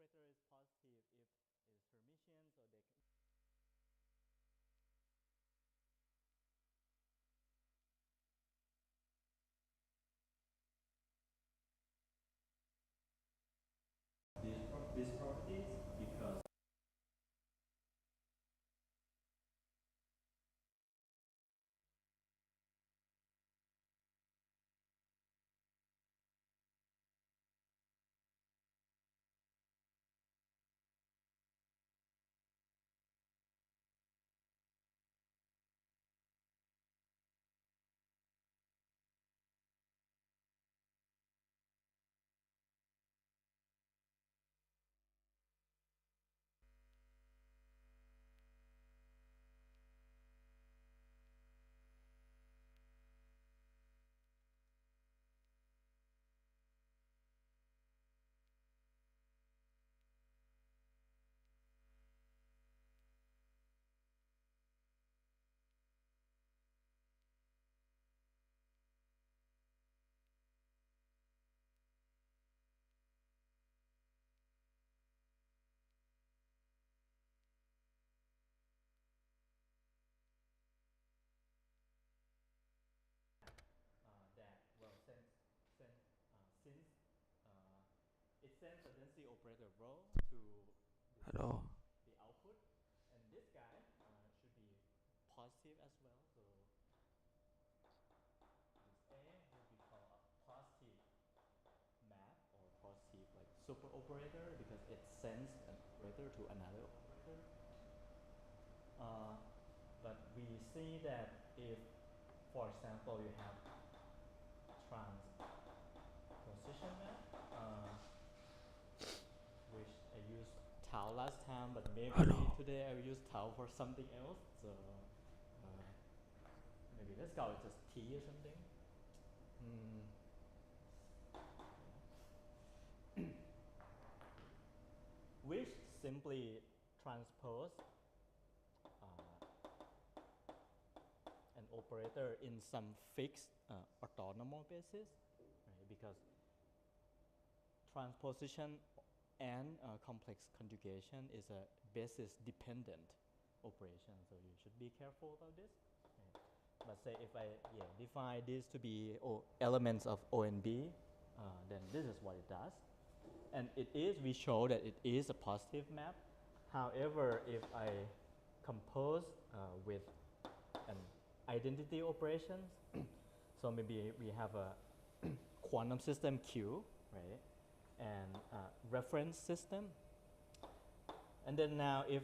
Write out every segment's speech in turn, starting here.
operator is positive if it's Hermitian, so they can. These properties because that well since uh, it sends a density operator rho to this, Hello. the output, and this guy should be positive as well. So this A will be called a positive map or positive like super operator because it sends an operator to another operator. But we see that if, for example, you have transposition map, which I used tau last time, but maybe Hello. today I will use tau for something else. So maybe let's call it just T or something. Which simply transpose an operator in some fixed orthonormal basis, right? Because transposition and complex conjugation is a basis dependent operation, so you should be careful about this. Right? But say if I define this to be elements of O and B, then this is what it does. And we show that it is a positive map. However, if I compose with an identity operations, so maybe we have a quantum system Q, right? And reference system. And then now if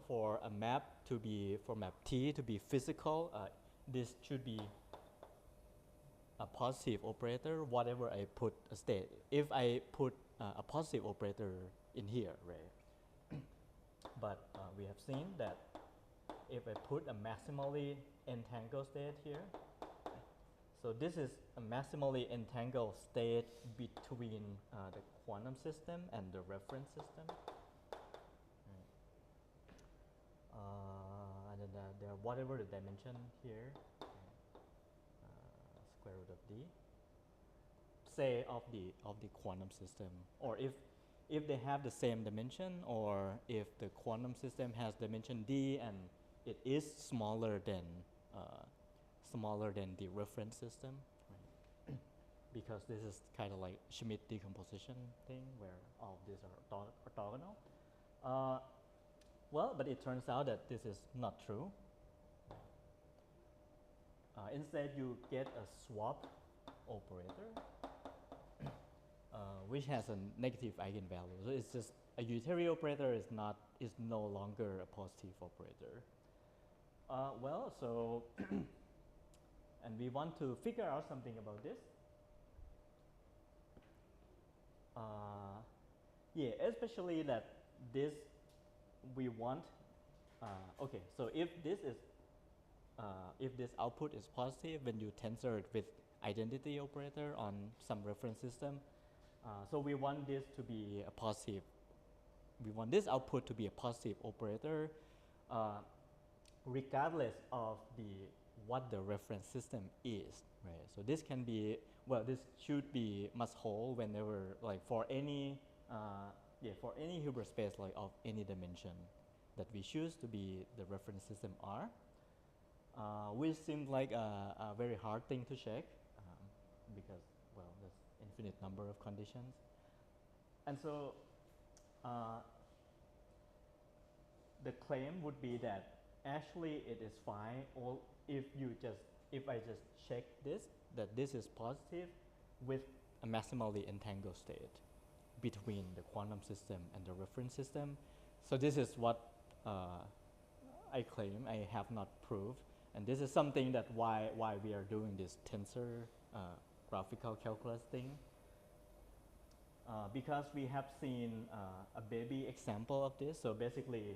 for a map to be, for map T to be physical, this should be a positive operator, whatever I put a state. If I put a positive operator in here, right? But we have seen that if I put a maximally entangled state here, so this is a maximally entangled state between the quantum system and the reference system. And then there, whatever the dimension here, square root of d, say of the quantum system, or if they have the same dimension, or if the quantum system has dimension d and it is smaller than the reference system, right? Because this is kind of like Schmidt decomposition thing where all of these are orthogonal. Well, but it turns out that this is not true. Instead, you get a swap operator, which has a negative eigenvalue. So it's just a unitary operator is no longer a positive operator. So and we want to figure out something about this. Especially that this we want. Okay, so if this output is positive when you tensor it with identity operator on some reference system, so we want this to be a positive. We want this output to be a positive operator, regardless of the what the reference system is, right? So this can be, well, this should be must hold whenever, like for any, for any Hilbert space like of any dimension that we choose to be the reference system R, which seems like a very hard thing to check because, well, there's infinite number of conditions. And so the claim would be that actually it is fine, or if I just check this, that this is positive with a maximally entangled state between the quantum system and the reference system. So this is what I claim. I have not proved, and this is something that why we are doing this tensor graphical calculus thing. Because we have seen a baby example of this. So basically,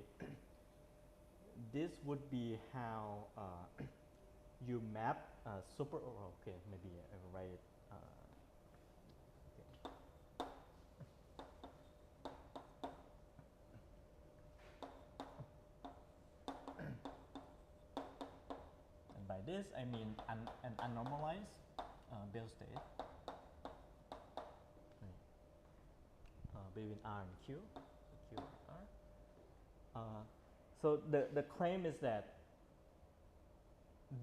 this would be how you map super, okay, maybe I will write it. And by this, I mean an unnormalized Bell state between R and Q, Q and R. So the claim is that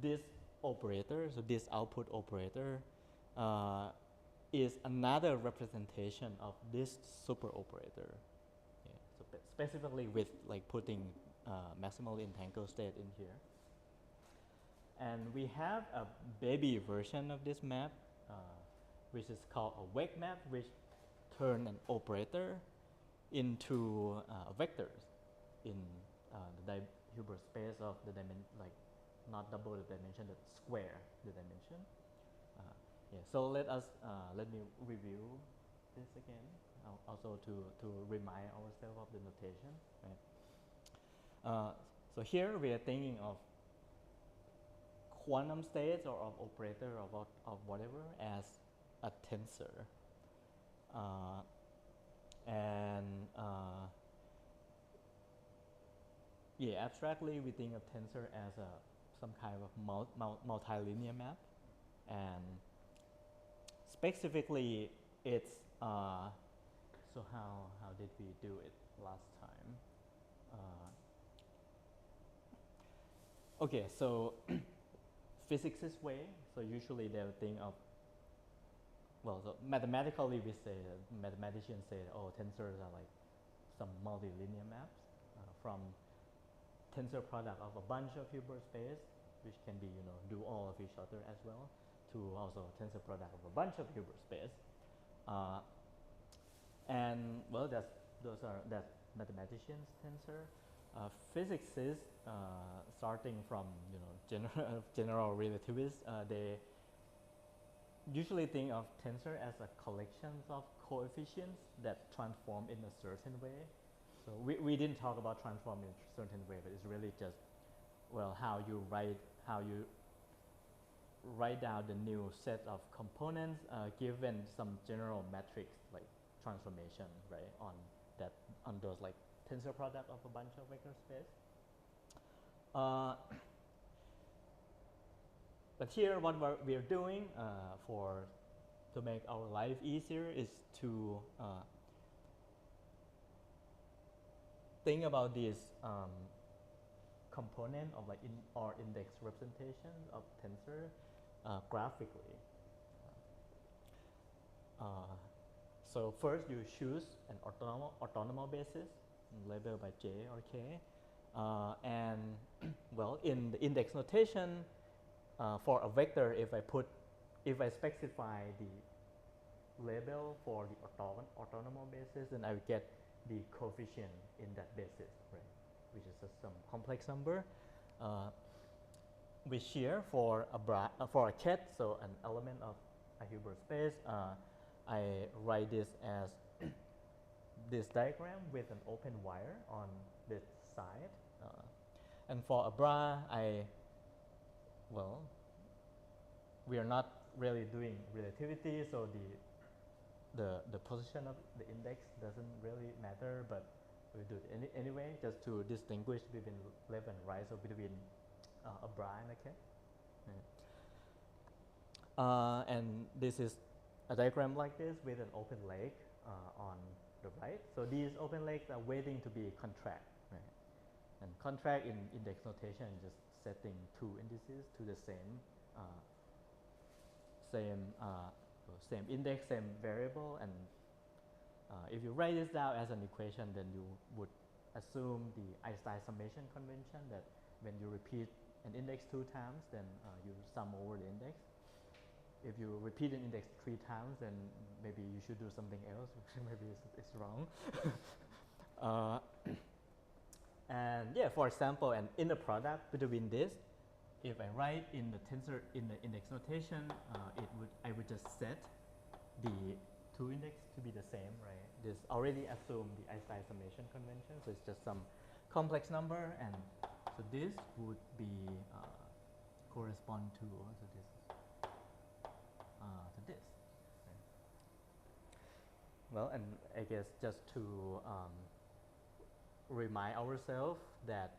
this operator, so this output operator, is another representation of this super operator. Yeah, so specifically with like putting maximally entangled state in here. And we have a baby version of this map, which is called a wake map, which turn an operator into vectors in the Hilbert space of the dimension, like not double the dimension, but square the dimension. Yeah. So let me review this again, also to remind ourselves of the notation. Right. So here we are thinking of quantum states or of operator of whatever as a tensor. Yeah, abstractly we think of tensor as some kind of multilinear map, and specifically it's so how did we do it last time? Okay, so physics' way. So usually they'll think of, well, so mathematically we say, mathematicians say, oh, tensors are like some multilinear maps from tensor product of a bunch of Hilbert space, which can be, do all of each other as well, to also tensor product of a bunch of Hilbert space. And well, that's mathematicians tensor. Physicists, starting from general relativists, they usually think of tensor as a collection of coefficients that transform in a certain way. So we didn't talk about transform in a certain way, but it's really just, well, how you write down the new set of components given some general metrics like transformation, right, on those like tensor product of a bunch of vector space. But here what we are doing to make our life easier is to think about this component of like or index representation of tensor graphically. So first you choose an orthonormal basis labeled by J or K, and well, in the index notation for a vector, if I specify the label for the orthonormal basis, then I would get the coefficient in that basis, right, which is just some complex number. Which here for a ket, so an element of a Hilbert space, I write this as this diagram with an open wire on this side, and for a bra, we are not really doing relativity, so the position of the index doesn't really matter, but we do it anyway, just to distinguish between left and right, so between a bra and a ket. And this is a diagram like this with an open leg on the right. So these open legs are waiting to be contract, right? And contract in index notation is just setting two indices to the uh, same same index, same variable. And if you write this down as an equation, then you would assume the Einstein summation convention that when you repeat an index 2 times, then you sum over the index. If you repeat an index 3 times, then maybe you should do something else. Maybe it's wrong. And yeah, for example, an inner product between this, if I write in the tensor in the index notation, I would just set the two index to be the same, right? This already assume the Einstein summation convention, so it's just some complex number, and so this would be correspond to this. Right? Well, and I guess just to remind ourselves that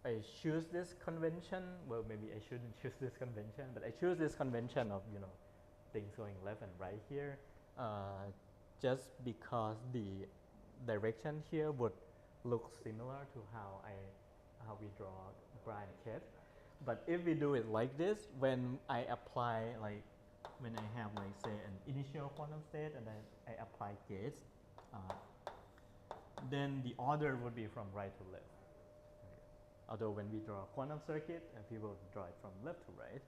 I choose this convention. Well, maybe I shouldn't choose this convention, but I choose this convention of things going left and right here, just because the direction here would look similar to how we draw Brian Kett. But if we do it like this, when I apply when I have say an initial quantum state and then I apply gates, then the order would be from right to left. Although when we draw a quantum circuit, people draw it from left to right.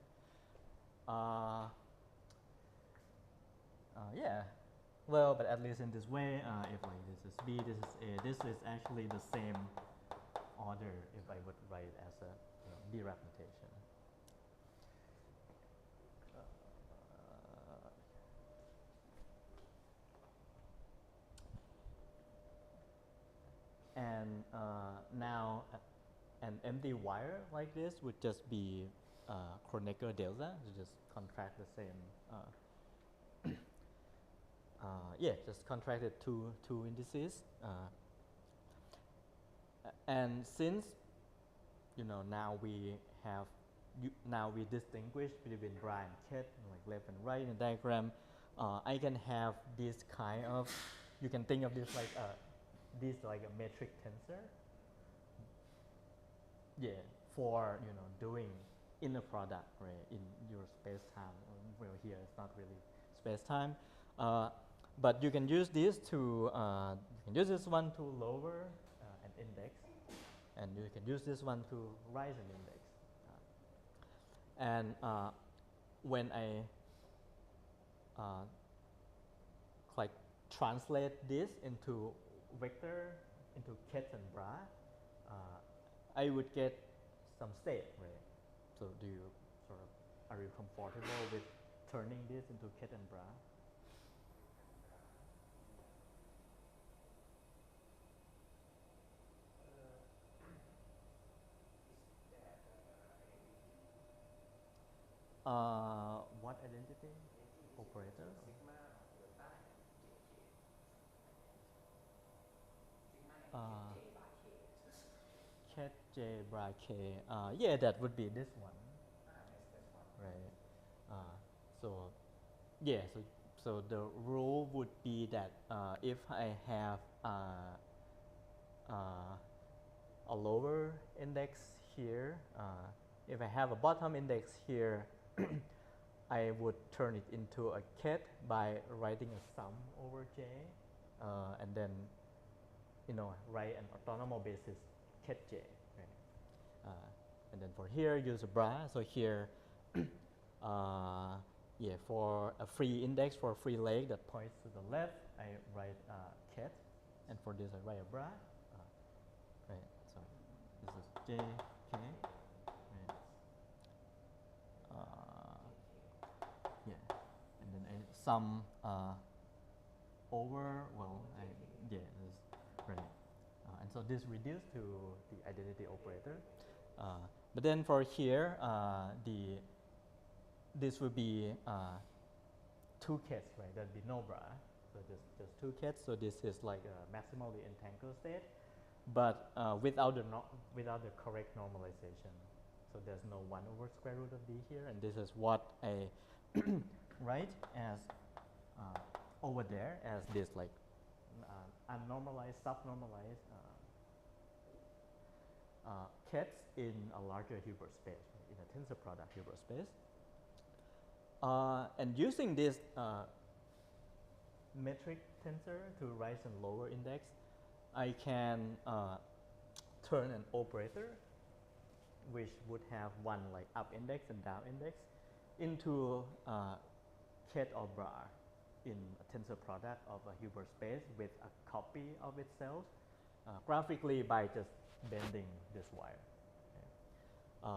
Yeah, well, but at least in this way, if this is B, this is A, this is actually the same order if I would write as a Dirac notation. And now an empty wire like this would just be Kronecker delta, to just contract the same. Yeah, just contracted two indices. And since now we have now we distinguish between Brian Kett, like left and right in the diagram. I can have this kind of, you can think of this like a metric tensor. Yeah, for doing inner product, right, in your space time. Well, here it's not really space time, but you can use this to one to lower an index, and you can use this one to rise an index. And when I like translate this into vector, into Kett and Bra, I would get some state, right? So do you are you comfortable with turning this into Kett and Bra? What identity? Operator? Kett J Bra K. Yeah, that would be this one, right? So yeah, so the rule would be that if I have a lower index here, if I have a bottom index here, I would turn it into a Kett by writing a sum over J, and then write an orthonormal basis Kett J, right? And then for here use a Bra. So here, yeah, for a free index, for a free leg that points to the left, I write Kett, and for this I write a Bra. Right. So this is J K. Right. Yeah, and then I sum over. Well, yeah, this, right. And so this reduced to the identity operator. But then for here, this would be two Ketts, right? There'd be no Bra. So just two Ketts. So this is like a maximally entangled state, but without the correct normalization. So So there's no 1 over square root of d here, and this is what I write as over there as this like unnormalized, subnormalized kets in a larger Hilbert space, in a tensor product Hilbert space. And using this metric tensor to rise and lower index, I can turn an operator which would have one like up index and down index into ket or bra in a tensor product of a Hilbert space with a copy of itself graphically by just bending this wire. Okay.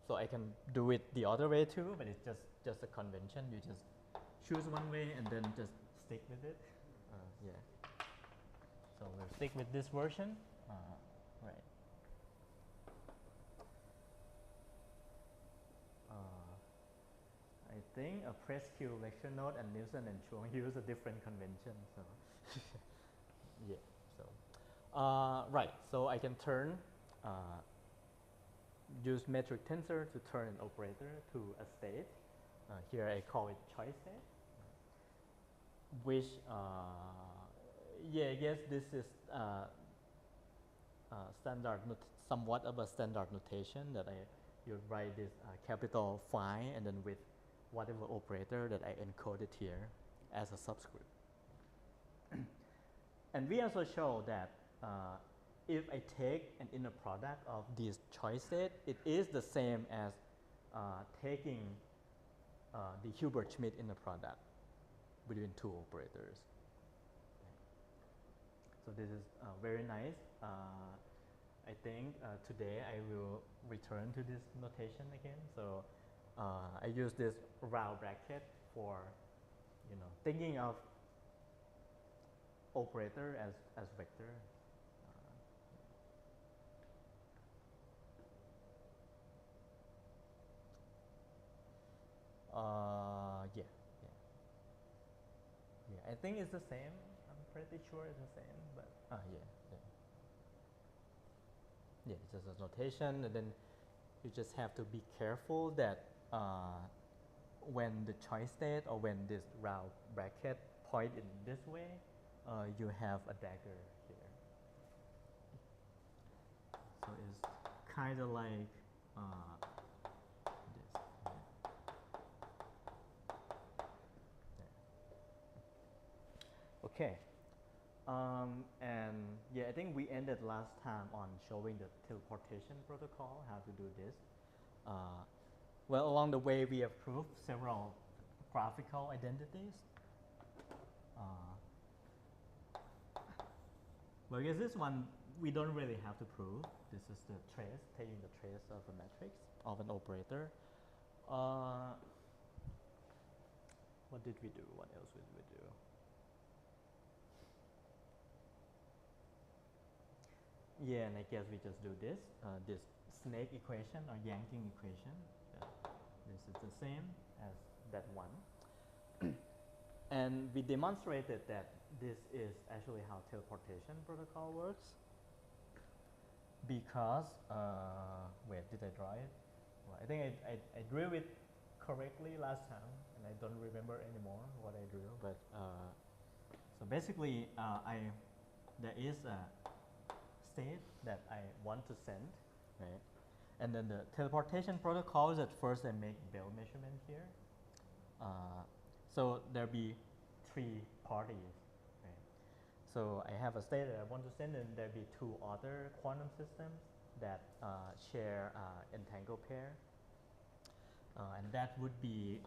So I can do it the other way too, but it's just a convention. You just choose one way and then just stick with it. Yeah. So we'll stick with this version. Right. I think a press Q lecture note and Nielsen and Chuang use a different convention. So yeah. So right. So I can turn use metric tensor to turn an operator to a state. Here I call it choice state, which yeah, I guess this is standard, somewhat of a standard notation that you write this capital phi and then with whatever operator that I encoded here as a subscript. And we also show that if I take an inner product of this choice state, it is the same as taking the Hilbert-Schmidt inner product between two operators. So this is very nice. I think today I will return to this notation again. So I use this round bracket for, thinking of operator as vector. Yeah, I think it's the same. I'm pretty sure it's the same, but yeah, it's just a notation, and then you just have to be careful that when the choice state or when this round bracket point in this way, you have a dagger here. So it's kind of like this. Okay. And yeah, I think we ended last time on showing the teleportation protocol, how to do this. Well, along the way, we have proved several graphical identities. Well, I guess this one we don't really have to prove. This is the trace, taking the trace of a matrix of an operator. What did we do? What else did we do? Yeah, and I guess we just do this, this snake equation or yanking equation. This is the same as that one. And we demonstrated that this is actually how teleportation protocol works. Because, wait, did I draw it? Well, I think I drew it correctly last time, and I don't remember anymore what I drew. But so basically, there is a state that I want to send, right? And then the teleportation protocol is at first I make Bell measurement here. So there'll be 3 parties, right? So I have a state that I want to send, and there'll be 2 other quantum systems that share entangled pair, and that would be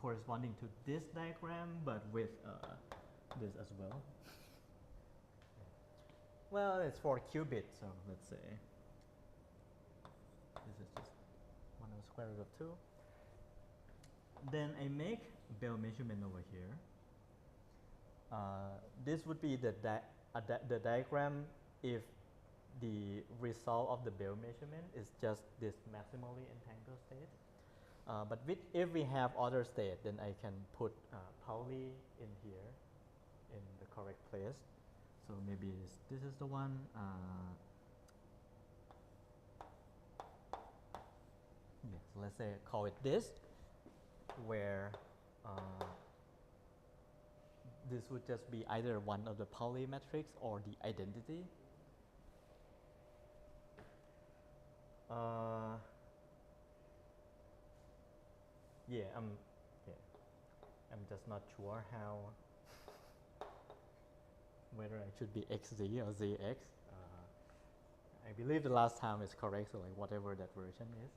corresponding to this diagram, but with this as well. Well, it's for qubits, so let's say this is just 1 over square root of 2. Then I make Bell measurement over here. This would be the diagram if the result of the Bell measurement is just this maximally entangled state. But if we have other state, then I can put Pauli in here in the correct place. So maybe this is the one. let's say call it this, where this would just be either one of the Pauli metrics or the identity. Yeah, I'm just not sure how whether it should be xz or zx. I believe the last time is correct, so like whatever that version is.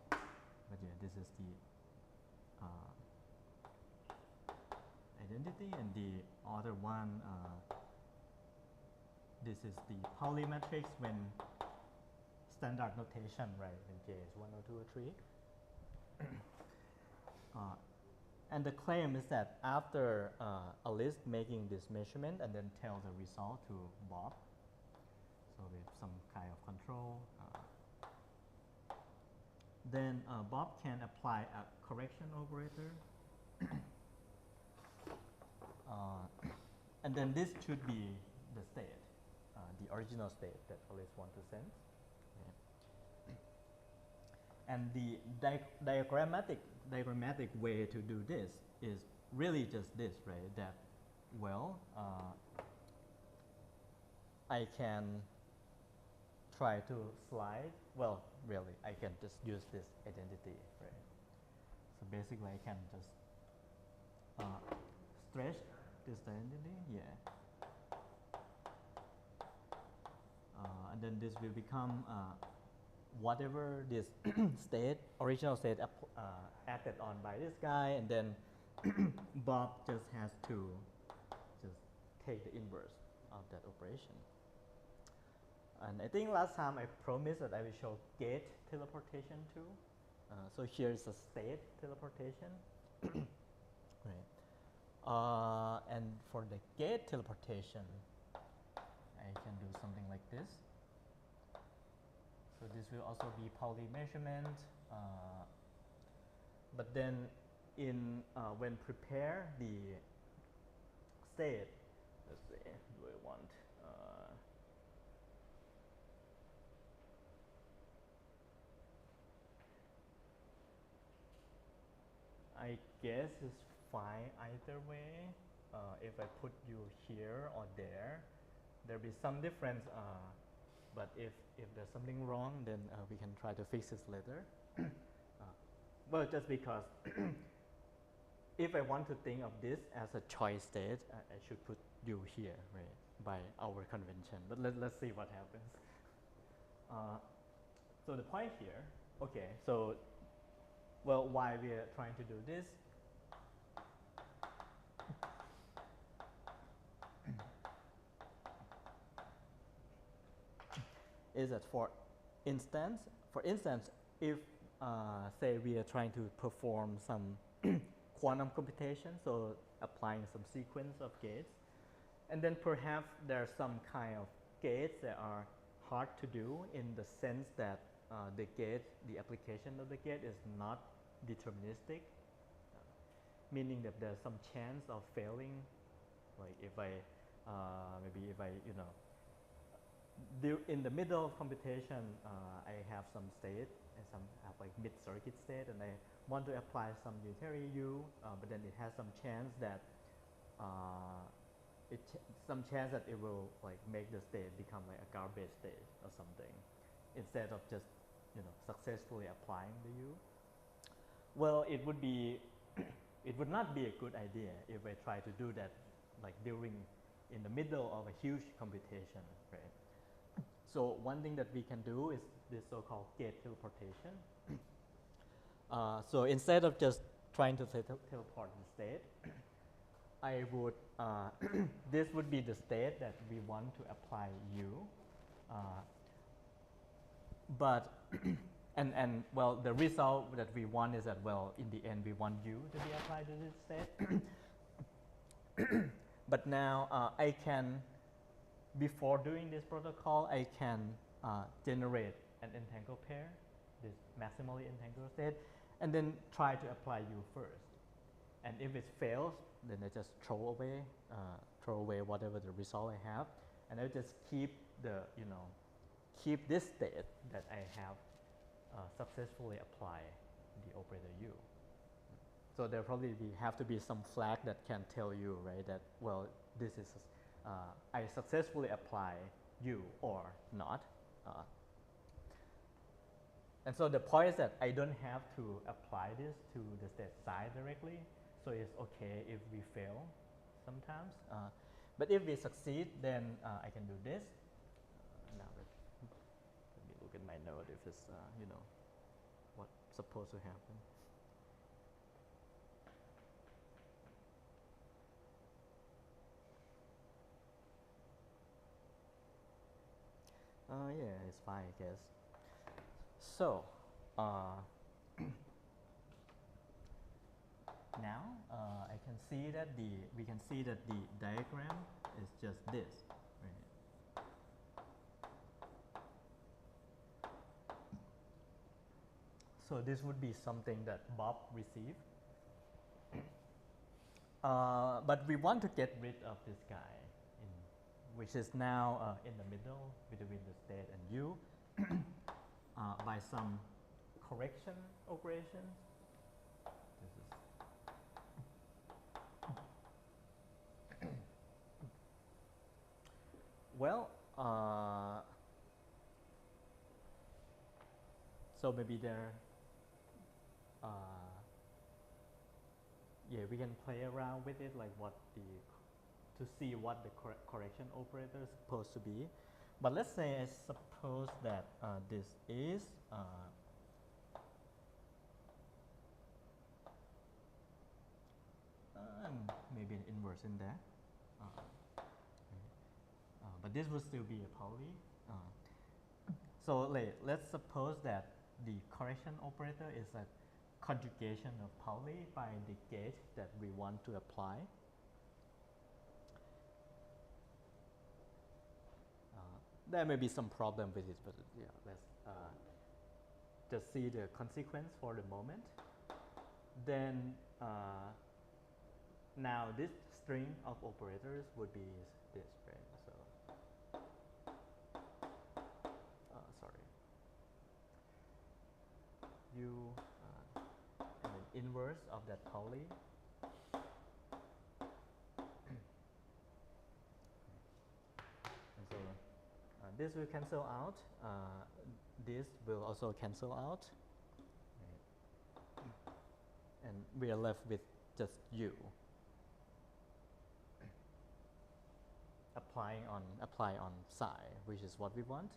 But yeah, this is the identity, and the other one, this is the Pauli matrix when standard notation, right? When j is 1 or 2 or 3. And the claim is that after Alice making this measurement and then tell the result to Bob, so with some kind of control, then Bob can apply a correction operator. And then this should be the state, the original state that Alice wants to send. Okay. And the diagrammatic way to do this is really just this, right? That, well, I can try to slide. Well, really, I can just use this identity, right? So basically, I can just stretch this identity, yeah. And then this will become whatever this state, original state acted on by this guy, and then Bob just has to just take the inverse of that operation. And I think last time I promised that I will show gate teleportation too. So here's a state teleportation. Right. And for the gate teleportation, I can do something like this. So this will also be Pauli measurement. But then in when prepare the state, let's see, do I want I guess it's fine either way. If I put you here or there, there'll be some difference. But if there's something wrong, then we can try to fix this later. Well, just because if I want to think of this as a choice state, I should put you here, right, by our convention. But let's see what happens. So the point here, okay, so, well, why we are trying to do this? Is that for instance, if say we are trying to perform some quantum computation, so applying some sequence of gates, and then perhaps there are some kind of gates that are hard to do in the sense that the application of the gate is not deterministic, meaning that there's some chance of failing. Like if I, maybe if I, in the middle of computation, I have some state and some have like mid-circuit state, and I want to apply some unitary U, but then it has some chance that it will like make the state become like a garbage state or something, instead of just successfully applying the U. Well, it would be it would not be a good idea if I try to do that like in the middle of a huge computation, right? So one thing that we can do is this so-called gate teleportation. So instead of just trying to teleport the state, I would, this would be the state that we want to apply U. But, and well, the result that we want is that, well, in the end, we want U to be applied to this state. But now I can, before doing this protocol, I can generate an entangled pair, this maximally entangled state, and then try to apply U first. And if it fails, then I just throw away whatever the result I have, and I just keep the keep this state that I have successfully applied the operator U. So there probably have to be some flag that can tell you, right, that, well, this is, I successfully apply U or not. And so the point is that I don't have to apply this to the state side directly. So it's okay if we fail sometimes. But if we succeed, then I can do this. Now let me look at my node if it's, you know, what's supposed to happen. Yeah, it's fine, I guess. So, now I can see that we can see that the diagram is just this, right? So this would be something that Bob received. But we want to get rid of this guy, which is now in the middle between the state and U by some correction operations. Well, so maybe there, yeah, we can play around with it, like to see what the correction operator is supposed to be. But let's say I suppose that this is maybe an inverse in there. But this would still be a Pauli. So let's suppose that the correction operator is a conjugation of Pauli by the gate that we want to apply. There may be some problem with it, but yeah, let's just see the consequence for the moment. Then now this string of operators would be this, right? So sorry, U and an inverse of that Pauli. And so this will cancel out. This will also cancel out. And we are left with just U. Apply on psi, which is what we want.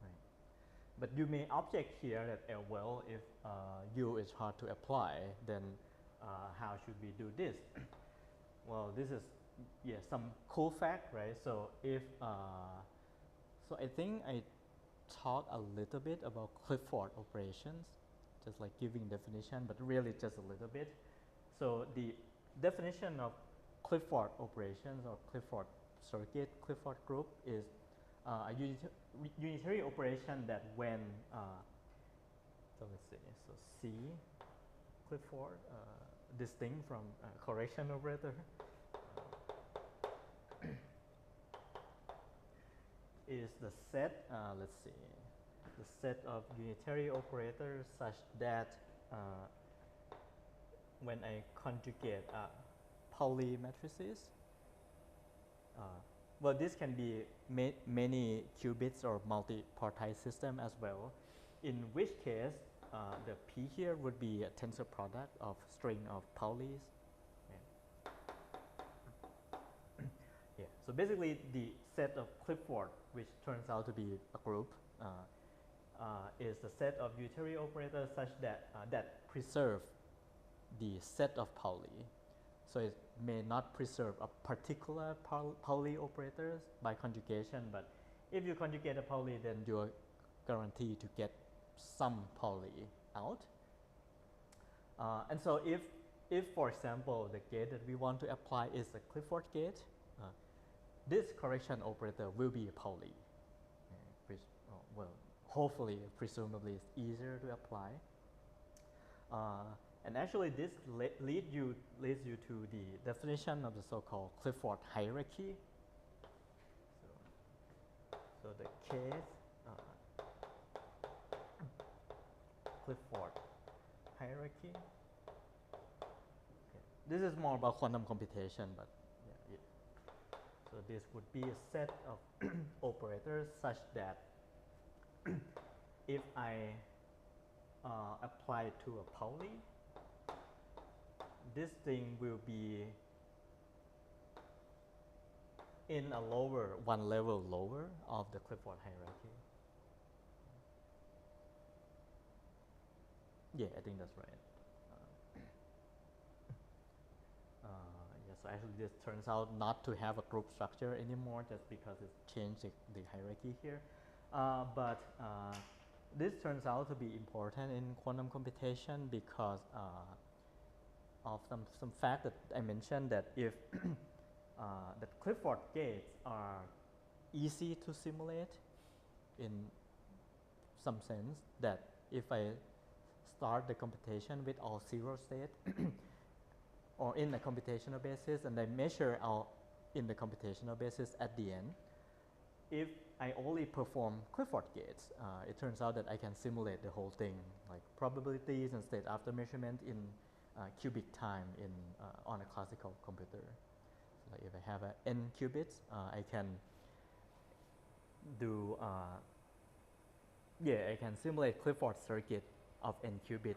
Right. But you may object here that, well, if U is hard to apply, then how should we do this? Well, this is, yeah, some cool fact, right? So if, so I think I talk a little bit about Clifford operations, just like giving definition, but really just a little bit. So the definition of Clifford operations or Clifford circuit, Clifford group is a unitary operation that when, so let's see, so C, Clifford, distinct from correction operator, is the set, let's see, the set of unitary operators such that when I conjugate Pauli matrices, well, this can be many qubits or multi-partite system as well, in which case the P here would be a tensor product of string of Paulis. Yeah, so basically the set of Clifford, which turns out to be a group, is the set of unitary operators such that that preserve the set of Pauli. So it may not preserve a particular Pauli operators by conjugation, but if you conjugate a Pauli, then you're guaranteed to get some Pauli out. And so if for example the gate that we want to apply is a Clifford gate, this correction operator will be a Pauli, which, well, hopefully, presumably, it's easier to apply. And actually, this leads you to the definition of the so-called Clifford hierarchy. So the case Clifford hierarchy. Okay. This is more about quantum computation, but yeah, so this would be a set of operators such that if I apply it to a Pauli, this thing will be in a lower, one level lower of the Clifford hierarchy. Yeah, I think that's right. Yeah, so actually this turns out not to have a group structure anymore just because it's changed the hierarchy here. But this turns out to be important in quantum computation because of some fact that I mentioned, that if the Clifford gates are easy to simulate in some sense, that if I start the computation with all 0 state or in a computational basis and I measure out in the computational basis at the end, if I only perform Clifford gates, it turns out that I can simulate the whole thing, like probabilities and state after measurement in cubic time in on a classical computer. So like if I have n qubits, I can do I can simulate Clifford circuit of n qubit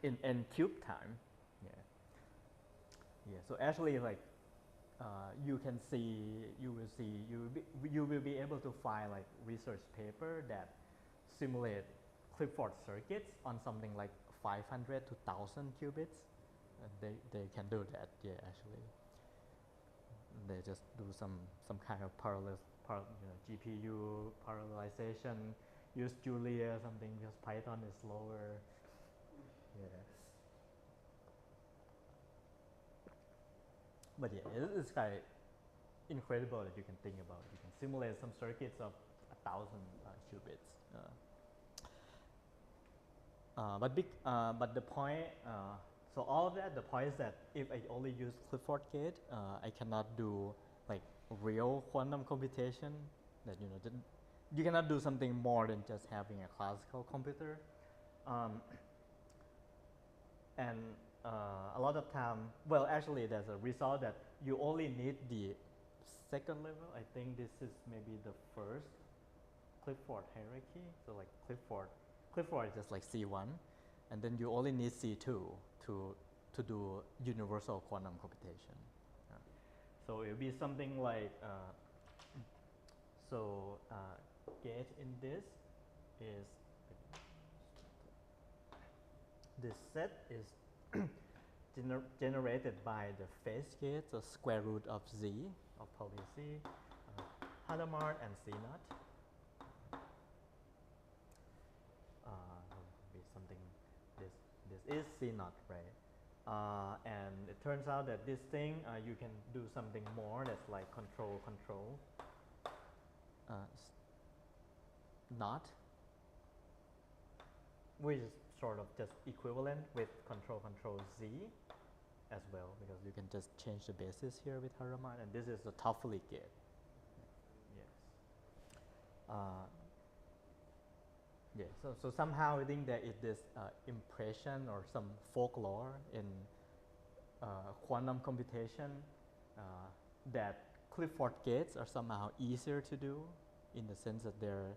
in n cube time. Yeah. So actually, like you will be able to find like research paper that simulate Clifford circuits on something like 500 to 1,000 qubits. They can do that. Yeah, actually, they just do some kind of GPU parallelization. Use Julia or something because Python is slower. Yeah. But yeah, it's kind of incredible that you can think about. You can simulate some circuits of 1,000 qubits. But the point, so all of that, the point is that if I only use Clifford gate, I cannot do like real quantum computation. That you cannot do something more than just having a classical computer. And a lot of time, well, actually, there's a result that you only need the second level. I think this is maybe the first Clifford hierarchy. So like Clifford is just like C1, and then you only need C2 to do universal quantum computation. So it will be something like gate in this is this set is generated by the phase gate, the square root of Z of Pauli Z, Hadamard and C naught. Be something. This is C naught, right? And it turns out that this thing you can do something more that's like control not, which is sort of just equivalent with control Z as well, because you can just change the basis here with Hadamard, and this is the Toffoli gate. Yes. Yeah. So somehow I think there is this impression or some folklore in quantum computation that Clifford gates are somehow easier to do, in the sense that they're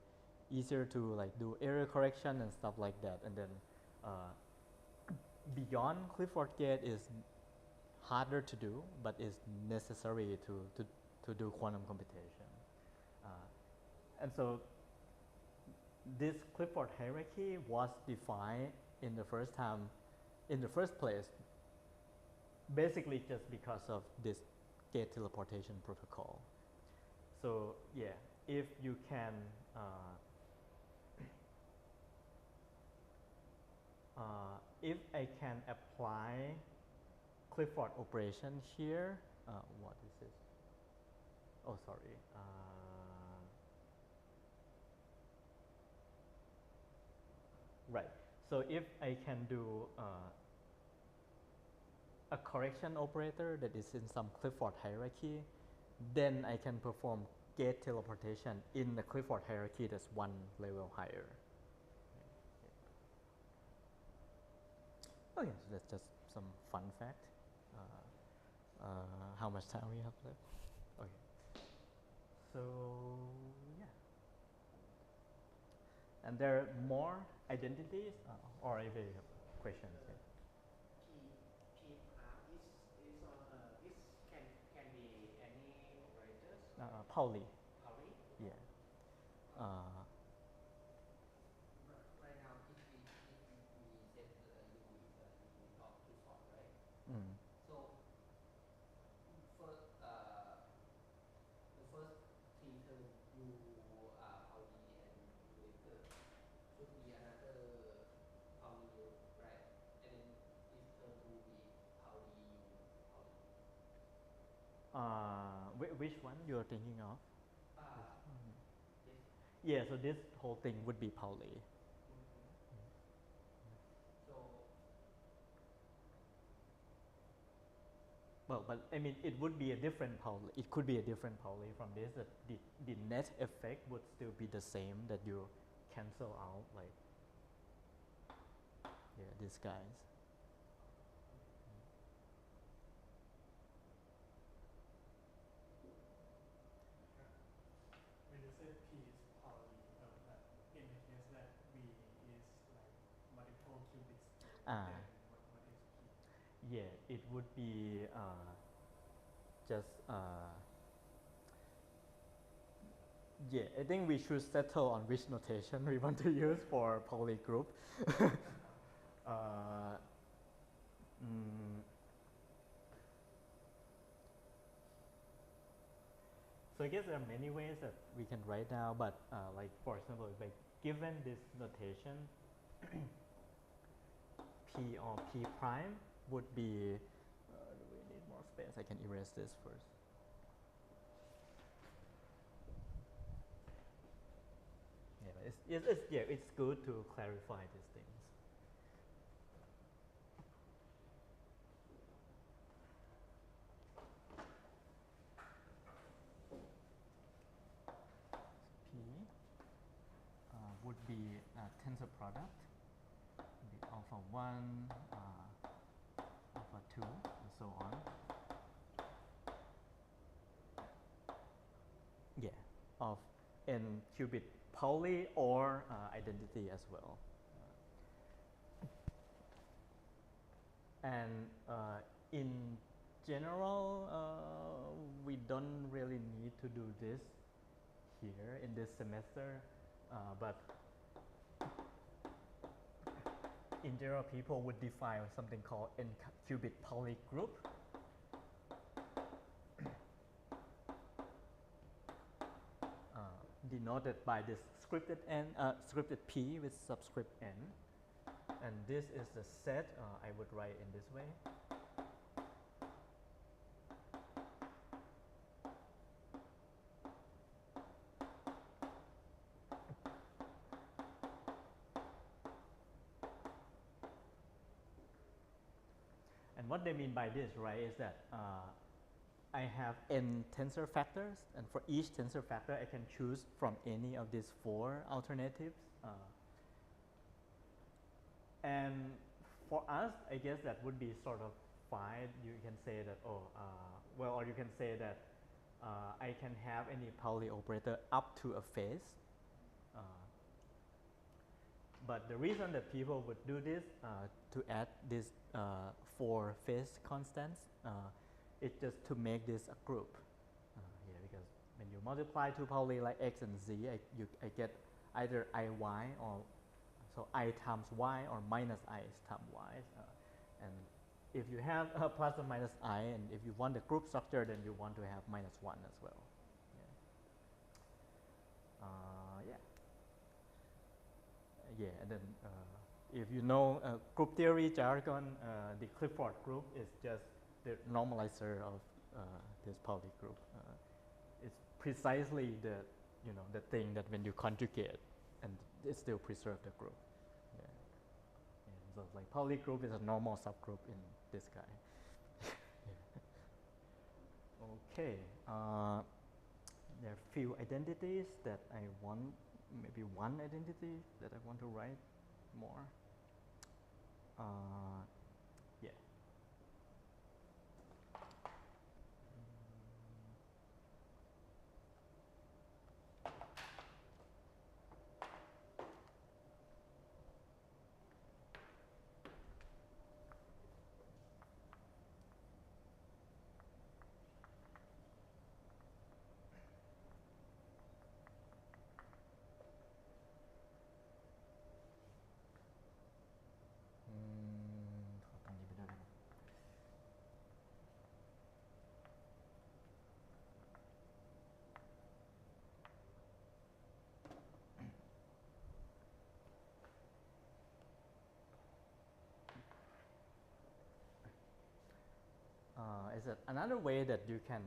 easier to like do error correction and stuff like that, and then beyond Clifford gate is harder to do, but is necessary to do quantum computation. And so this Clifford hierarchy was defined in the first place, basically just because of this gate teleportation protocol. So yeah, if you can if I can apply Clifford operation here, what is this? Oh, sorry. Right. So if I can do a correction operator that is in some Clifford hierarchy, then I can perform gate teleportation in the Clifford hierarchy that's one level higher. Okay, so that's just some fun fact. How much time we have left? Okay. So yeah, and there are more identities, or if you have questions. Yeah. Is can be any operators. Pauli. Pauli. Yeah. Right now, if we set U is a unit of two sort, right? Mm. So first, the first three term U Pauli and U vector should be another Pauli, right? And then if term two be Pauli U Pauli. Which one you're thinking of? Yes. Yeah, so this whole thing would be Pauli. So Well, but I mean, it would be a different Pauli. It could be a different Pauli from this. That the net effect would still be the same. That you cancel out, like, yeah, these guys. When you say P is Pauli, that indicates that V is like multiple qubits per Ah. then what is P? Yeah, it would be just yeah. I think we should settle on which notation we want to use for Pauli group. So I guess there are many ways that we can write down, but like for example, if I given this notation, P or P prime would be. Do we need more space? I can erase this first. Yeah, it's good to clarify these things. P would be tensor product, would be alpha 1, alpha 2, and so on. Yeah, of n qubit Pauli or identity as well. And in general, we don't really need to do this here in this semester, but in general, people would define something called n qubit Pauli group. Denoted by this scripted n, scripted p with subscript n, and this is the set. I would write in this way. And what they mean by this, right, is that I have n tensor factors, and for each tensor factor, I can choose from any of these 4 alternatives. And for us, I guess that would be sort of fine. You can say that, well, or you can say that I can have any Pauli operator up to a phase. But the reason that people would do this to add these 4 phase constants, it's just to make this a group. Yeah, because when you multiply 2 Pauli like x and z, I get either iy or so I times y or minus I times y. And if you have plus or minus I, and if you want the group structure, then you want to have minus 1 as well. Yeah. Yeah, and then if you know group theory jargon, the Clifford group is just the normalizer of this Pauli group. It's precisely the the thing that when you conjugate, and it still preserves the group. Yeah. So like Pauli group is a normal subgroup in this guy. Yeah. Okay. There are few identities that I want, maybe one identity that I want to write more. Yeah. Is that another way that you can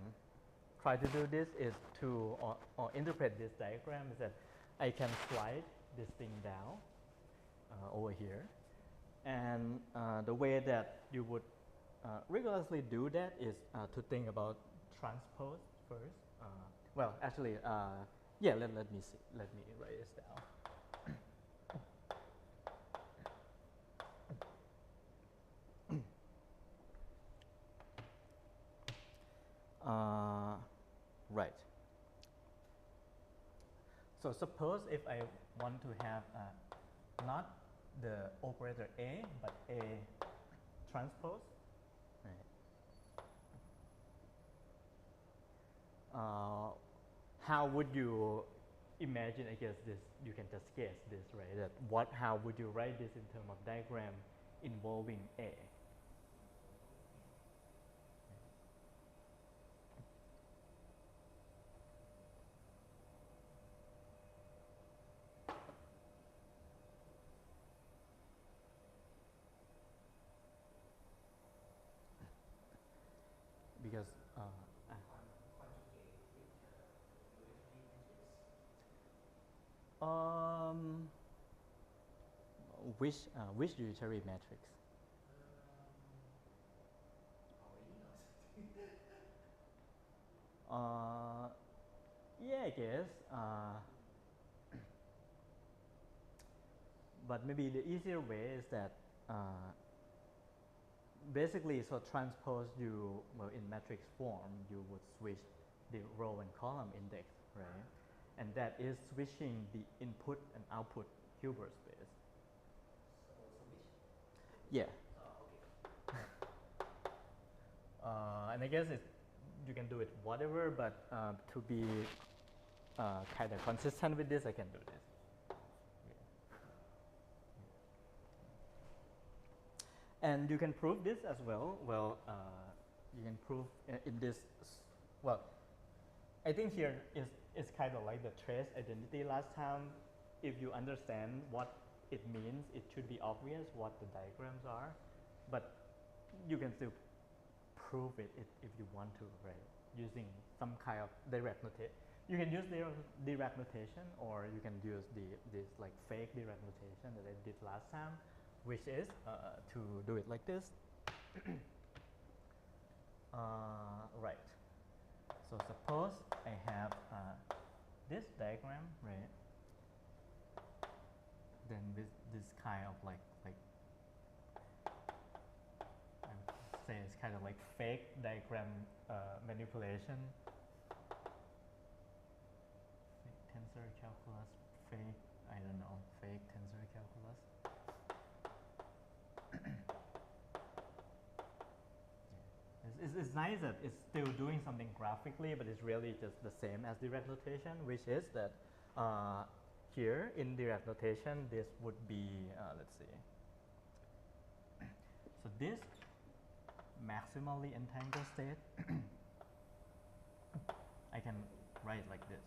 try to do this is to, or interpret this diagram is that I can slide this thing down over here. And the way that you would rigorously do that is to think about transpose first. Well, actually, yeah, let me see. Let me write this down. Right. So suppose if I want to have not the operator A, but A transpose. Right. How would you imagine, I guess this, you can just guess this, right? That how would you write this in terms of diagram involving A? Because which unitary matrix? Yeah, I guess. But maybe the easier way is that basically, so transpose you, well, in matrix form, you would switch the row and column index, right? And that is switching the input and output Hilbert space. So which? Yeah. Okay. And I guess you can do it whatever, but to be kind of consistent with this, I can do this. And you can prove this as well. Well, you can prove in this, well, I think here is kind of like the trace identity last time. If you understand what it means, it should be obvious what the diagrams are, but you can still prove it if you want to, right? Using some kind of direct notation. You can use direct notation, or you can use this like fake direct notation that I did last time, which is to do it like this. Right. So suppose I have this diagram, right? Then with this kind of like I would say it's kind of like fake diagram manipulation. Fake tensor calculus, fake, I don't know, fake tensor calculus. It's nice that it's still doing something graphically, but it's really just the same as direct notation, which is that here in direct notation, this would be, let's see. So this maximally entangled state, I can write like this,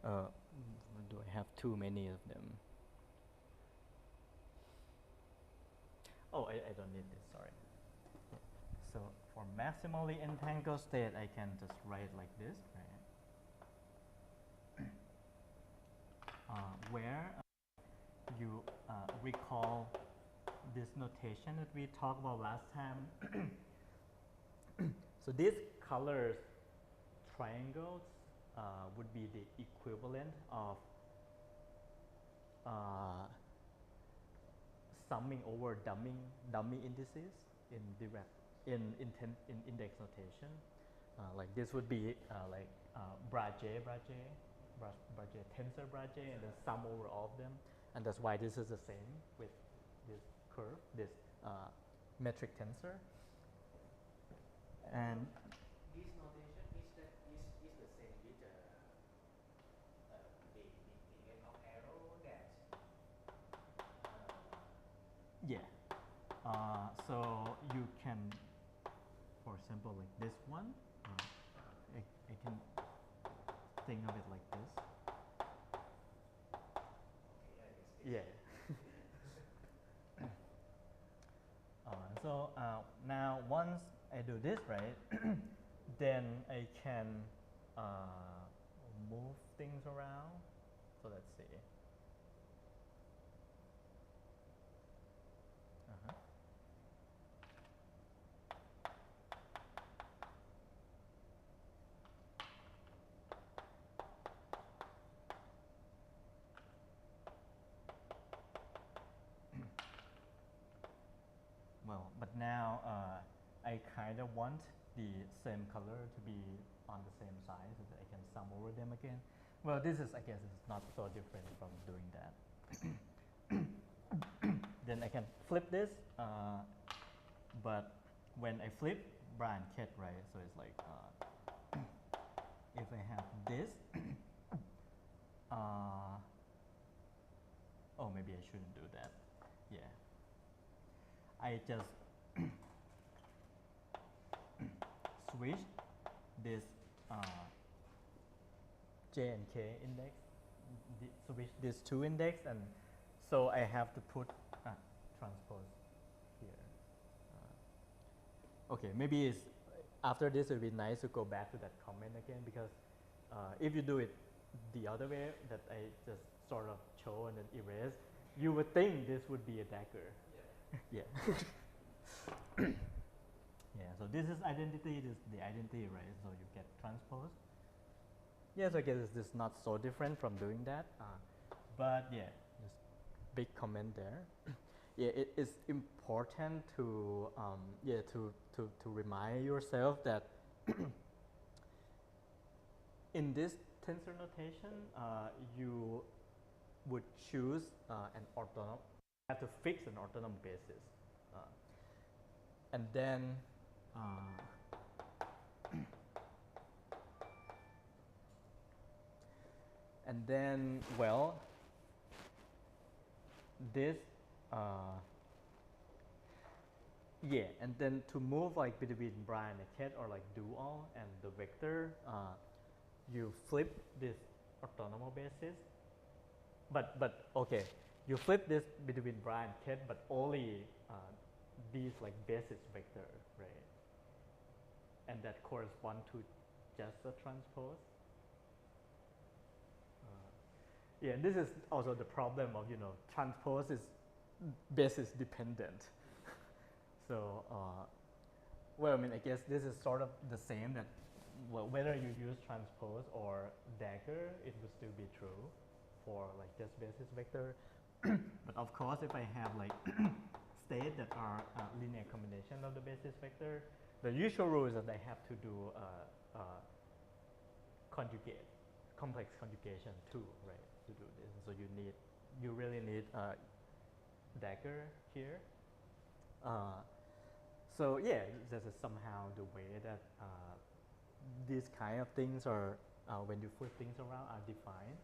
right? Do I have too many of them? Oh, I don't need this, sorry. So for maximally entangled state, I can just write like this, right? Where you recall this notation that we talked about last time. So these colors triangles would be the equivalent of summing over dummy indices in direct in index notation. Like this would be like Braget tensor Braget, and then sum over all of them, and that's why this is the same with this curve, this metric tensor. And This notation is the same with the end of arrow that yeah, so you can, for example, like this one, I can think of it like this. okay, Yeah. So now once I do this, right, then I can move things around. So let's see. Uh-huh. Well, but now I kind of want the same color to be on the same side so that I can sum over them again. Well, this is, I guess, it's not so different from doing that. Then I can flip this, but when I flip Brian Ket, right, so it's like if I have this, oh, maybe I shouldn't do that. Yeah, I just switch this J and K index, switch these two index, and so I have to put transpose here. Okay, maybe it's after this it would be nice to go back to that comment again, because if you do it the other way that I just sort of show and then erase, you would think this would be a dagger. Yeah. Yeah. Yeah, so this is identity, this is the identity, right? So you get transpose. Yes, I guess it's not so different from doing that. But yeah, just big comment there. Yeah, it is important to to remind yourself that in this tensor notation, you would choose an orthonormal. You have to fix an orthonormal basis, and then well, this yeah, and then to move like between Brian and Ket or like dual and the vector, you flip this orthonormal basis. But okay, you flip this between Brian and Ket, but only these like basis vector, right? And that correspond to just a transpose. Yeah, this is also the problem of, transpose is basis dependent. So, well, I mean, I guess this is sort of the same that, well, whether you use transpose or dagger, it would still be true for like just basis vector. But of course, if I have like state that are linear combination of the basis vector, the usual rule is that I have to do conjugate, complex conjugation too, right, to do this. So you really need dagger here. So yeah, this is somehow the way that these kind of things are, when you flip things around, are defined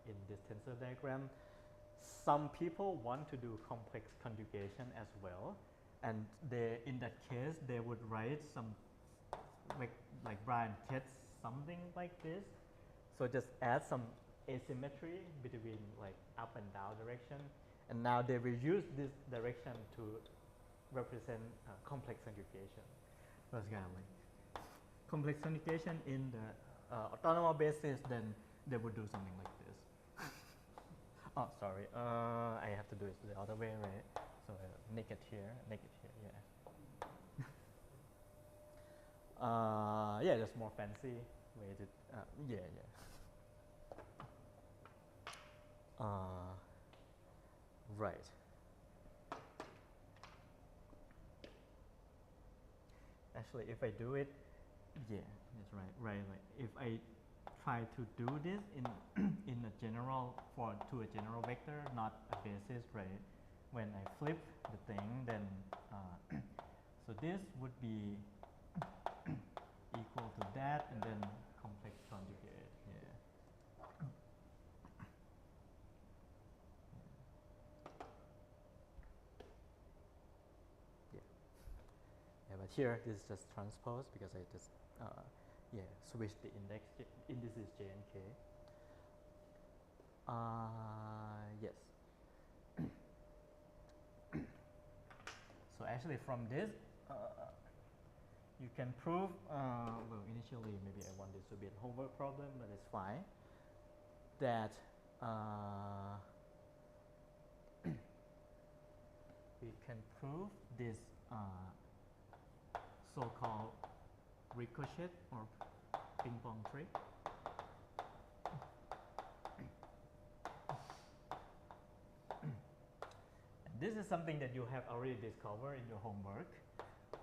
in this tensor diagram. Some people want to do complex conjugation as well, and in that case they would write some like Brian Ket something like this. So just add some asymmetry between like up and down direction, and now they will use this direction to represent complex conjugation. So it's kind of like complex conjugation in the orthonormal basis, then they would do something like this. Oh, sorry, I have to do it the other way, right? So naked here, yeah. Yeah, that's more fancy way to yeah. Right. Actually, if I do it, yeah, that's right. If I try to do this in in a general to a general vector, not a basis, right? When I flip the thing, then so this would be equal to that, and then complex conjugate. Yeah. Yeah. Yeah, but here this is just transpose because I just yeah, switch the indices j and k. Yes. So actually from this, you can prove, well, initially maybe I want this to be a homework problem, but it's fine, that we can prove this so-called ricochet or ping pong trick. This is something that you have already discovered in your homework,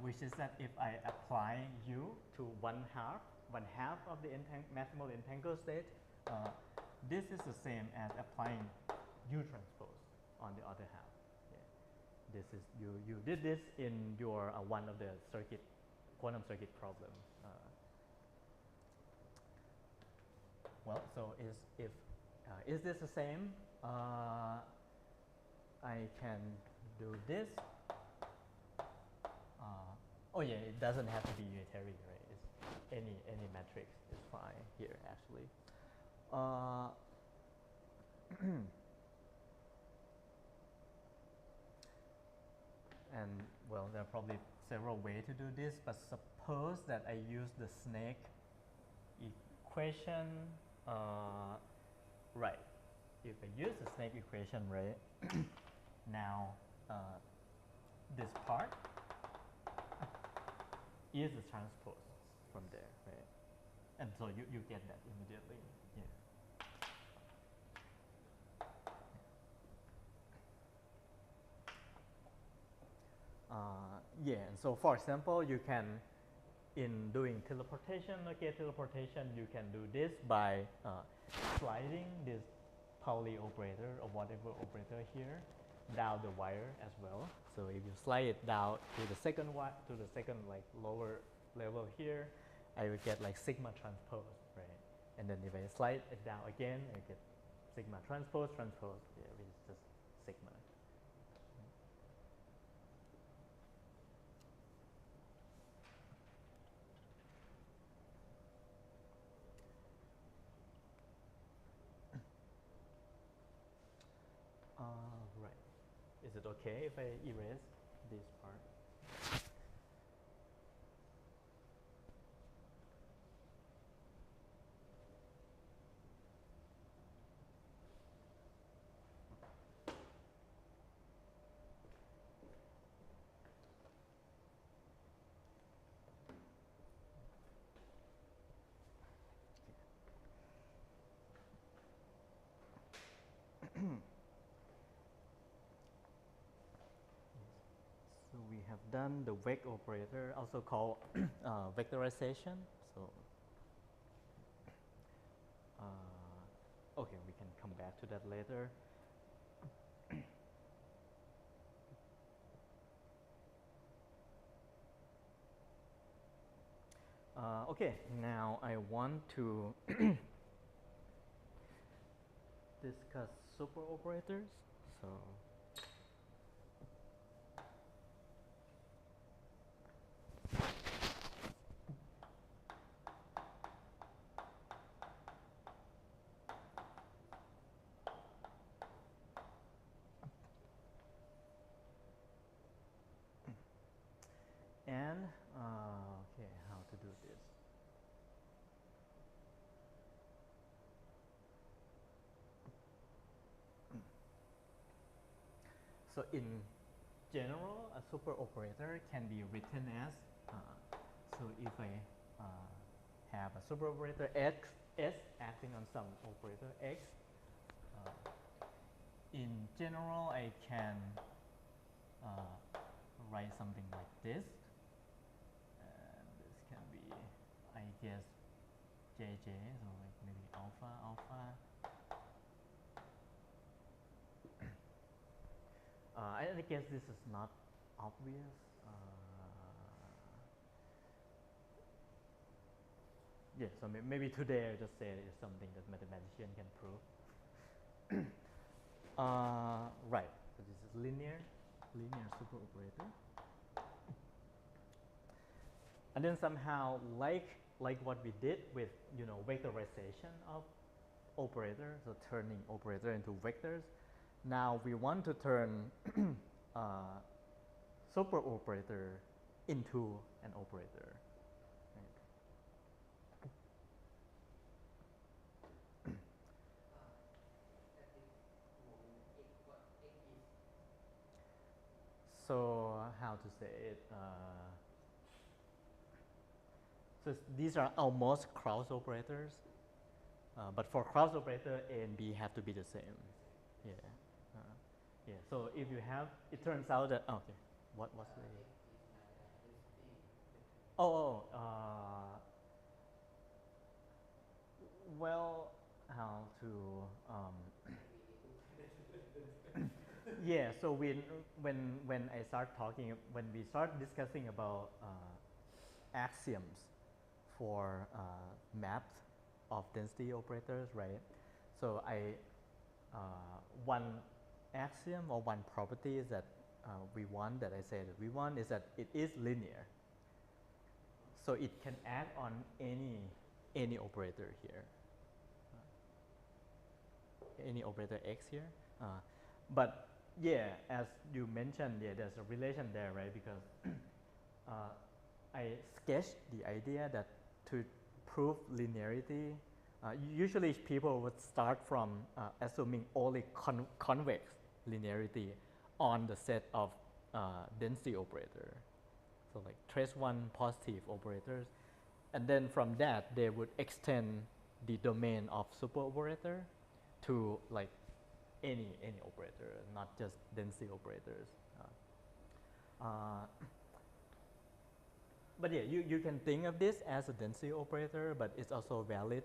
which is that if I apply U to one half of the maximal entangled state, this is the same as applying U transpose on the other half. Yeah. This is you did this in your one of the quantum circuit problem. Well, so is this the same? I can do this. Oh yeah, it doesn't have to be unitary, right? It's any matrix is fine here actually. And well, there are probably several ways to do this, but suppose that I use the snake equation. Right. If I use the snake equation, right, now this part is a transpose from there, right? And so you get that immediately. Yeah. Yeah, and so for example, you can, in doing teleportation, you can do this by sliding this Pauli operator or whatever operator here down the wire as well. So if you slide it down to the second like lower level here, I will get like sigma transpose, right? And then if I slide it down again, I get sigma transpose, yeah, which is just sigma. Right. Is it okay if I erase this part? So we have done the vec operator, also called vectorization. So okay, we can come back to that later. Okay, now I want to discuss super operators. So and okay, how to do this? So in general, a super operator can be written as so if I have a super operator x s acting on some operator x. In general, I can write something like this, and this can be, I guess, JJ, so like maybe alpha alpha. I guess this is not obvious. Yeah, so maybe today I just say it is something that mathematician can prove. Right, so this is linear super operator. And then somehow, like what we did with, you know, vectorization of operator, so turning operator into vectors. Now we want to turn super operator into an operator. So how to say it? So these are almost cross operators, but for cross operator, A and B have to be the same. Yeah, yeah. So if you have, it turns out that okay. What's the? Well, how to? Yeah. So when I start talking, when we start discussing about axioms for maps of density operators, right? So one axiom or one property is that we want, that I say that we want, is that it is linear. So it can act on any operator here, any operator x here. But yeah, as you mentioned, yeah, there's a relation there, right? Because I sketched the idea that to prove linearity, usually people would start from assuming only convex linearity on the set of density operator. So like trace one positive operators, and then from that they would extend the domain of super operator to like any operator, not just density operators. But yeah, you can think of this as a density operator, but it's also valid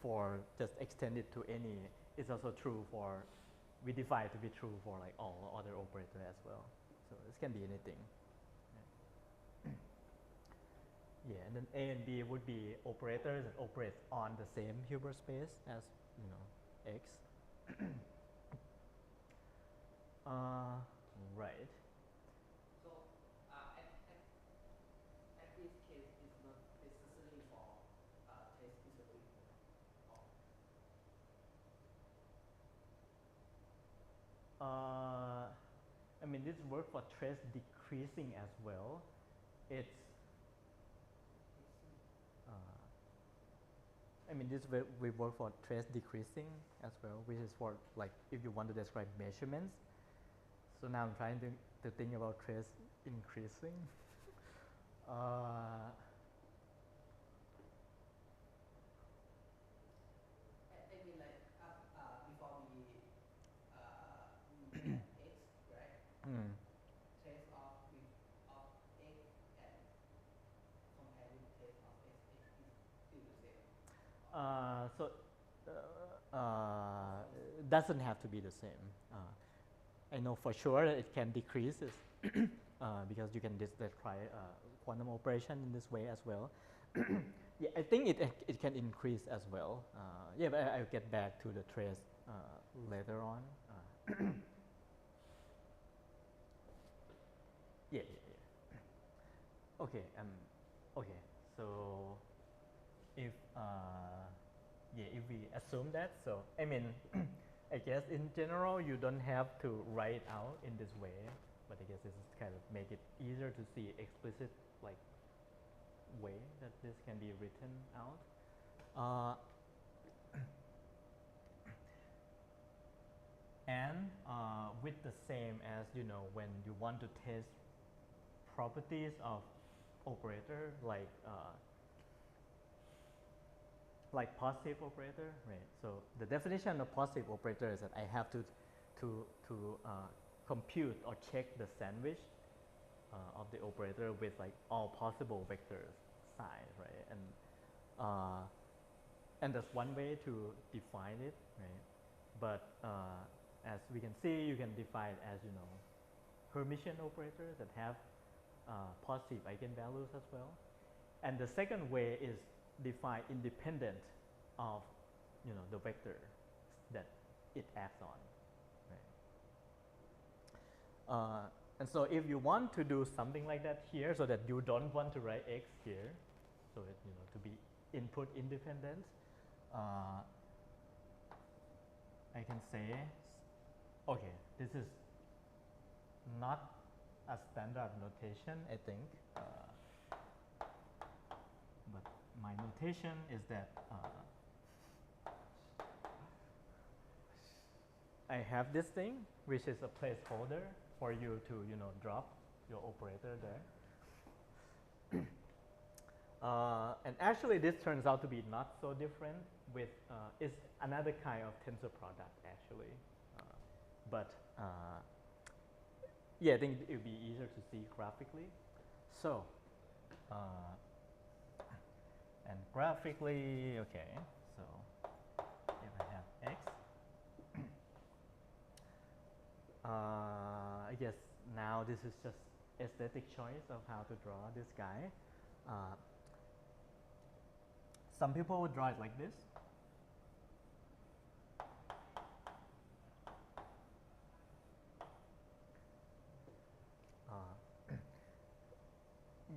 for just extend it to any. It's also true for, we define it to be true for like all other operator as well. So this can be anything. Yeah, and then A and B would be operators that operate on the same Hilbert space as, you know, X. Right. So at this case, it's not necessarily for test disaggregation. I mean, this works for trace decreasing as well. It's I mean, this we work for trace decreasing as well, which is for like if you want to describe measurements. So now I'm trying to think about trace increasing. I mean, like before we had x, right? Trace of x and compare with trace of x is still the same. So doesn't have to be the same. I know for sure that it can decrease because you can describe quantum operation in this way as well. Yeah, I think it can increase as well. Yeah, but I'll get back to the trace later on. Yeah. Okay. Okay. So if yeah, if we assume that, so I mean, I guess in general you don't have to write out in this way, but I guess this is kind of make it easier to see explicit like way that this can be written out. And with the same as, you know, when you want to test properties of operator, like like positive operator, right? So the definition of positive operator is that I have to compute or check the sandwich of the operator with like all possible vectors size, right? And that's one way to define it, right? But as we can see, you can define as Hermitian operators that have positive eigenvalues as well. And the second way is define independent of the vector that it acts on, right? And so if you want to do something like that here, so that you don't want to write x here, so it, to be input independent, I can say, okay, this is not a standard notation, I think, but my notation is that I have this thing, which is a placeholder for you to drop your operator there. And actually, this turns out to be not so different with it's another kind of tensor product actually, but yeah, I think it would be easier to see graphically. So, and graphically, okay. So if I have x, I guess now this is just aesthetic choice of how to draw this guy. Some people would draw it like this.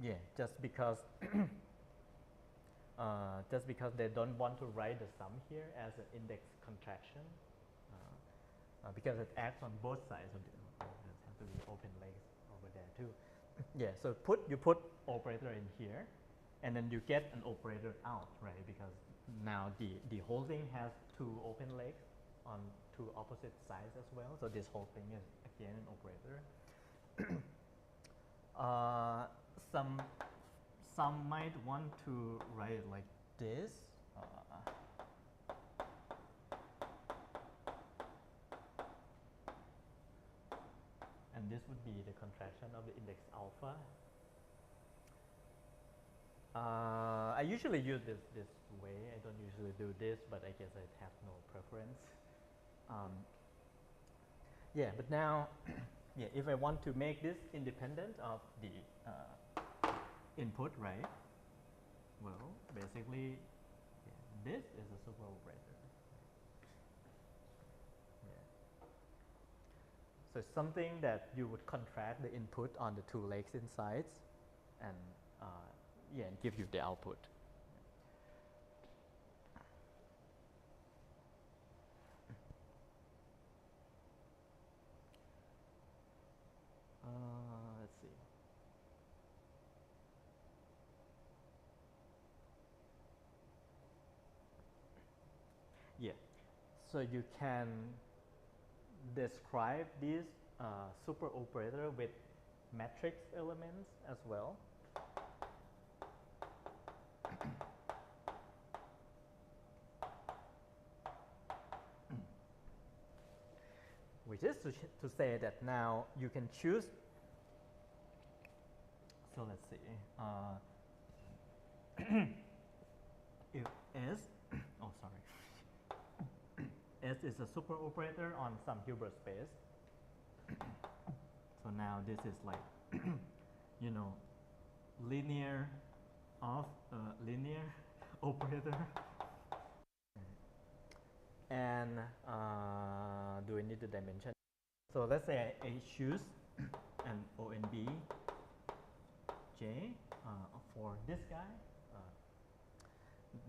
Yeah, just because they don't want to write the sum here as an index contraction, because it acts on both sides of the. There's have to be open legs over there too. Yeah, so you put operator in here, and then you get an operator out, right? Because now the whole thing has two open legs on two opposite sides as well. So this whole thing is again an operator. Some might want to write it like this. And this would be the contraction of the index alpha. I usually use this way. I don't usually do this, but I guess I have no preference. Yeah, but now, yeah, if I want to make this independent of the input, right? Well, basically, yeah, this is a super operator. Yeah. So it's something that you would contract the input on the two legs inside, and yeah, and give you the output. Let's see. Yeah, so you can describe this super operator with matrix elements as well. Which is to say that now you can choose. So let's see. If S, oh sorry, S is a super operator on some Hilbert space. So now this is like, linear of linear operator. And do we need the dimension? So let's say I choose an ONB J for this guy.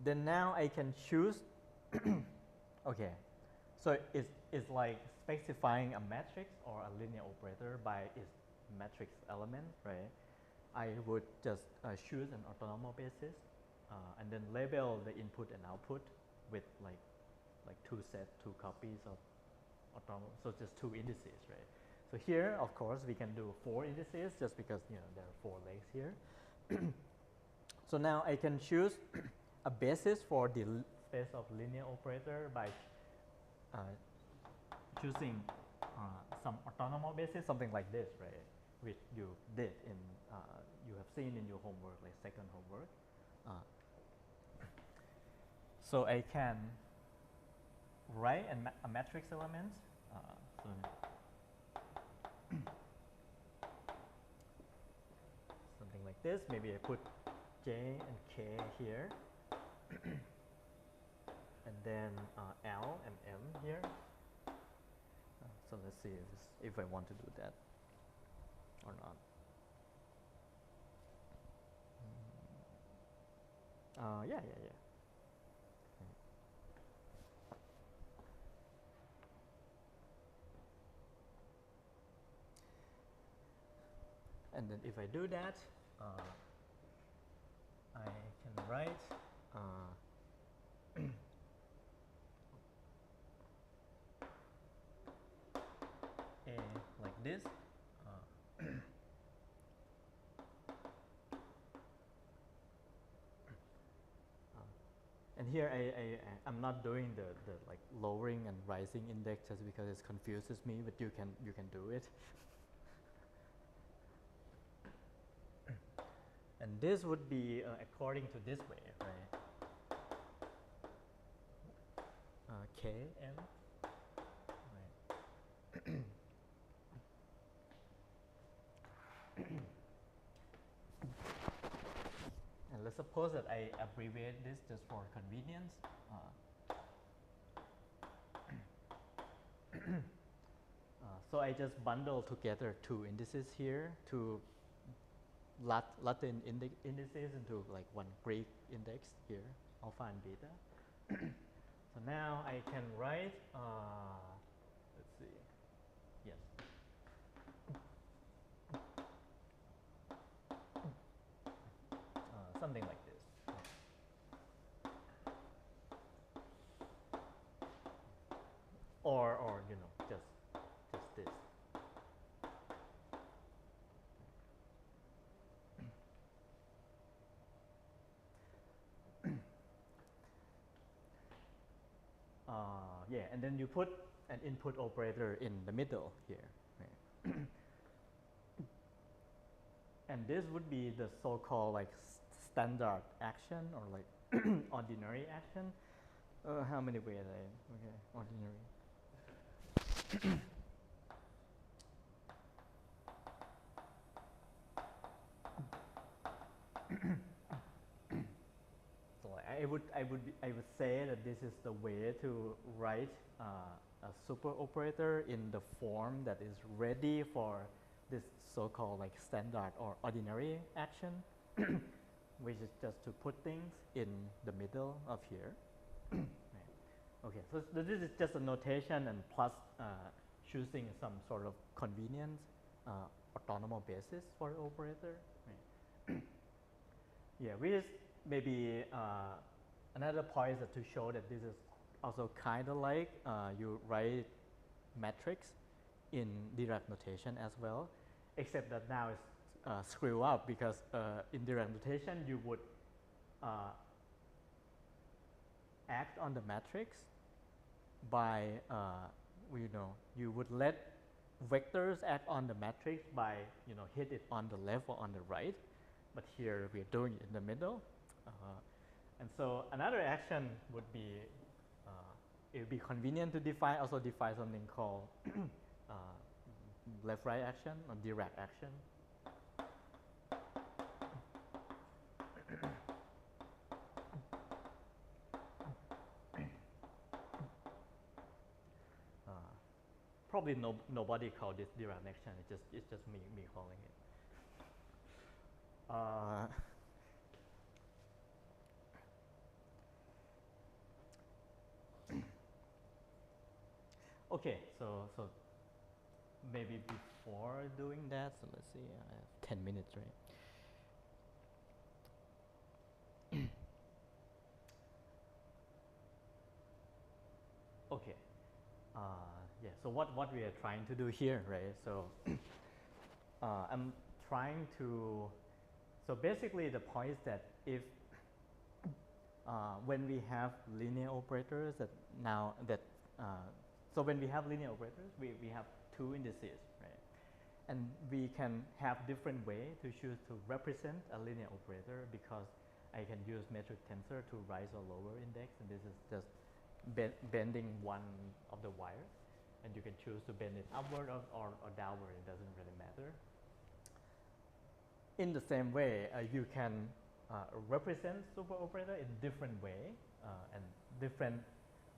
Then now I can choose. Okay, so it's like specifying a matrix or a linear operator by its matrix element, right? I would just choose an orthonormal basis and then label the input and output with like two copies of orthonormal, so just two indices, right? So here, of course, we can do 4 indices just because there are 4 legs here. So now I can choose a basis for interface of linear operator by choosing some orthonormal basis, something like this, right? Which you did in, you have seen in your homework, like second homework. So I can write a matrix element. So something like this. Maybe I put J and K here, and then L and M here. So let's see if I want to do that or not. Yeah. And then if I do that, I can write A like this. And here I'm not doing the like lowering and rising index just because it confuses me, but you can do it. And this would be according to this way, right? K M. Right. And let's suppose that I abbreviate this just for convenience. So I just bundle together two indices here, two Latin indices into like one Greek index here, alpha and beta. So now I can write, let's see, yes. Something like this. Or you know, just this. Yeah, and then you put an input operator in the middle here. Right? And this would be the so-called like standard action or like ordinary action. How many ways? Okay, ordinary. So I would say that this is the way to write a super operator in the form that is ready for this so-called like standard or ordinary action, which is just to put things in the middle of here. Right. Okay, so this is just a notation and plus choosing some sort of convenience orthonormal basis for the operator. Right. Yeah, which is maybe another point is to show that this is also kind of like you write matrix in Dirac notation as well, except that now it's screwed up because in Dirac notation you would act on the matrix by, you would let vectors act on the matrix by, hit it on the left or on the right. But here we're doing it in the middle. And so another action would be, it would be convenient to also define something called left-right action or Dirac action. Probably nobody called this Dirac action. It's just me calling it. Okay, so maybe before doing that, so let's see, I have 10 minutes, right? Okay, yeah, so what we are trying to do here, right? So I'm trying to, so basically the point is that if when we have linear operators that now that so when we have linear operators, we have two indices, right? And we can have different way to choose to represent a linear operator because I can use metric tensor to rise or lower index, and this is just bending one of the wires, and you can choose to bend it upward or downward. It doesn't really matter. In the same way, you can represent super operator in different way, and different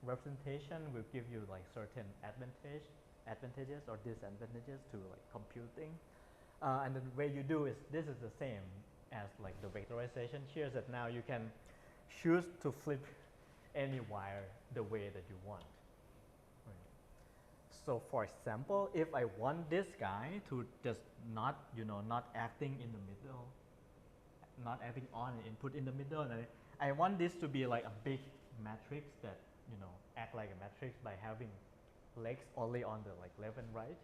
representation will give you like certain advantages or disadvantages to like computing. And the way you do is this is the same as like the vectorization here, that now you can choose to flip any wire the way that you want. Right. So for example, if I want this guy to just not, not acting in the middle, not acting on an input in the middle, and I want this to be like a big matrix that, act like a matrix by having legs only on the like left and right,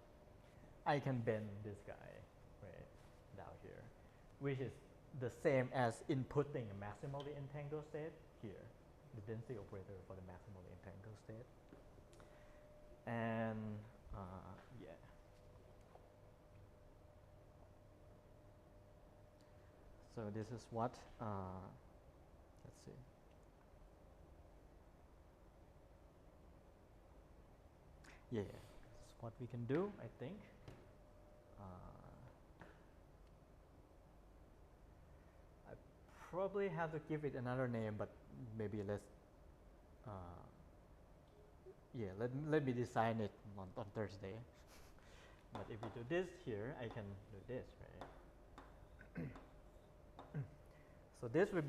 I can bend this guy right down here, which is the same as inputting a maximally entangled state here, the density operator for the maximally entangled state. And yeah. So this is what, let's see. Yeah, that's what we can do, I think. I probably have to give it another name, but maybe let's, yeah, let me design it on Thursday. But if we do this here, I can do this, right? So this will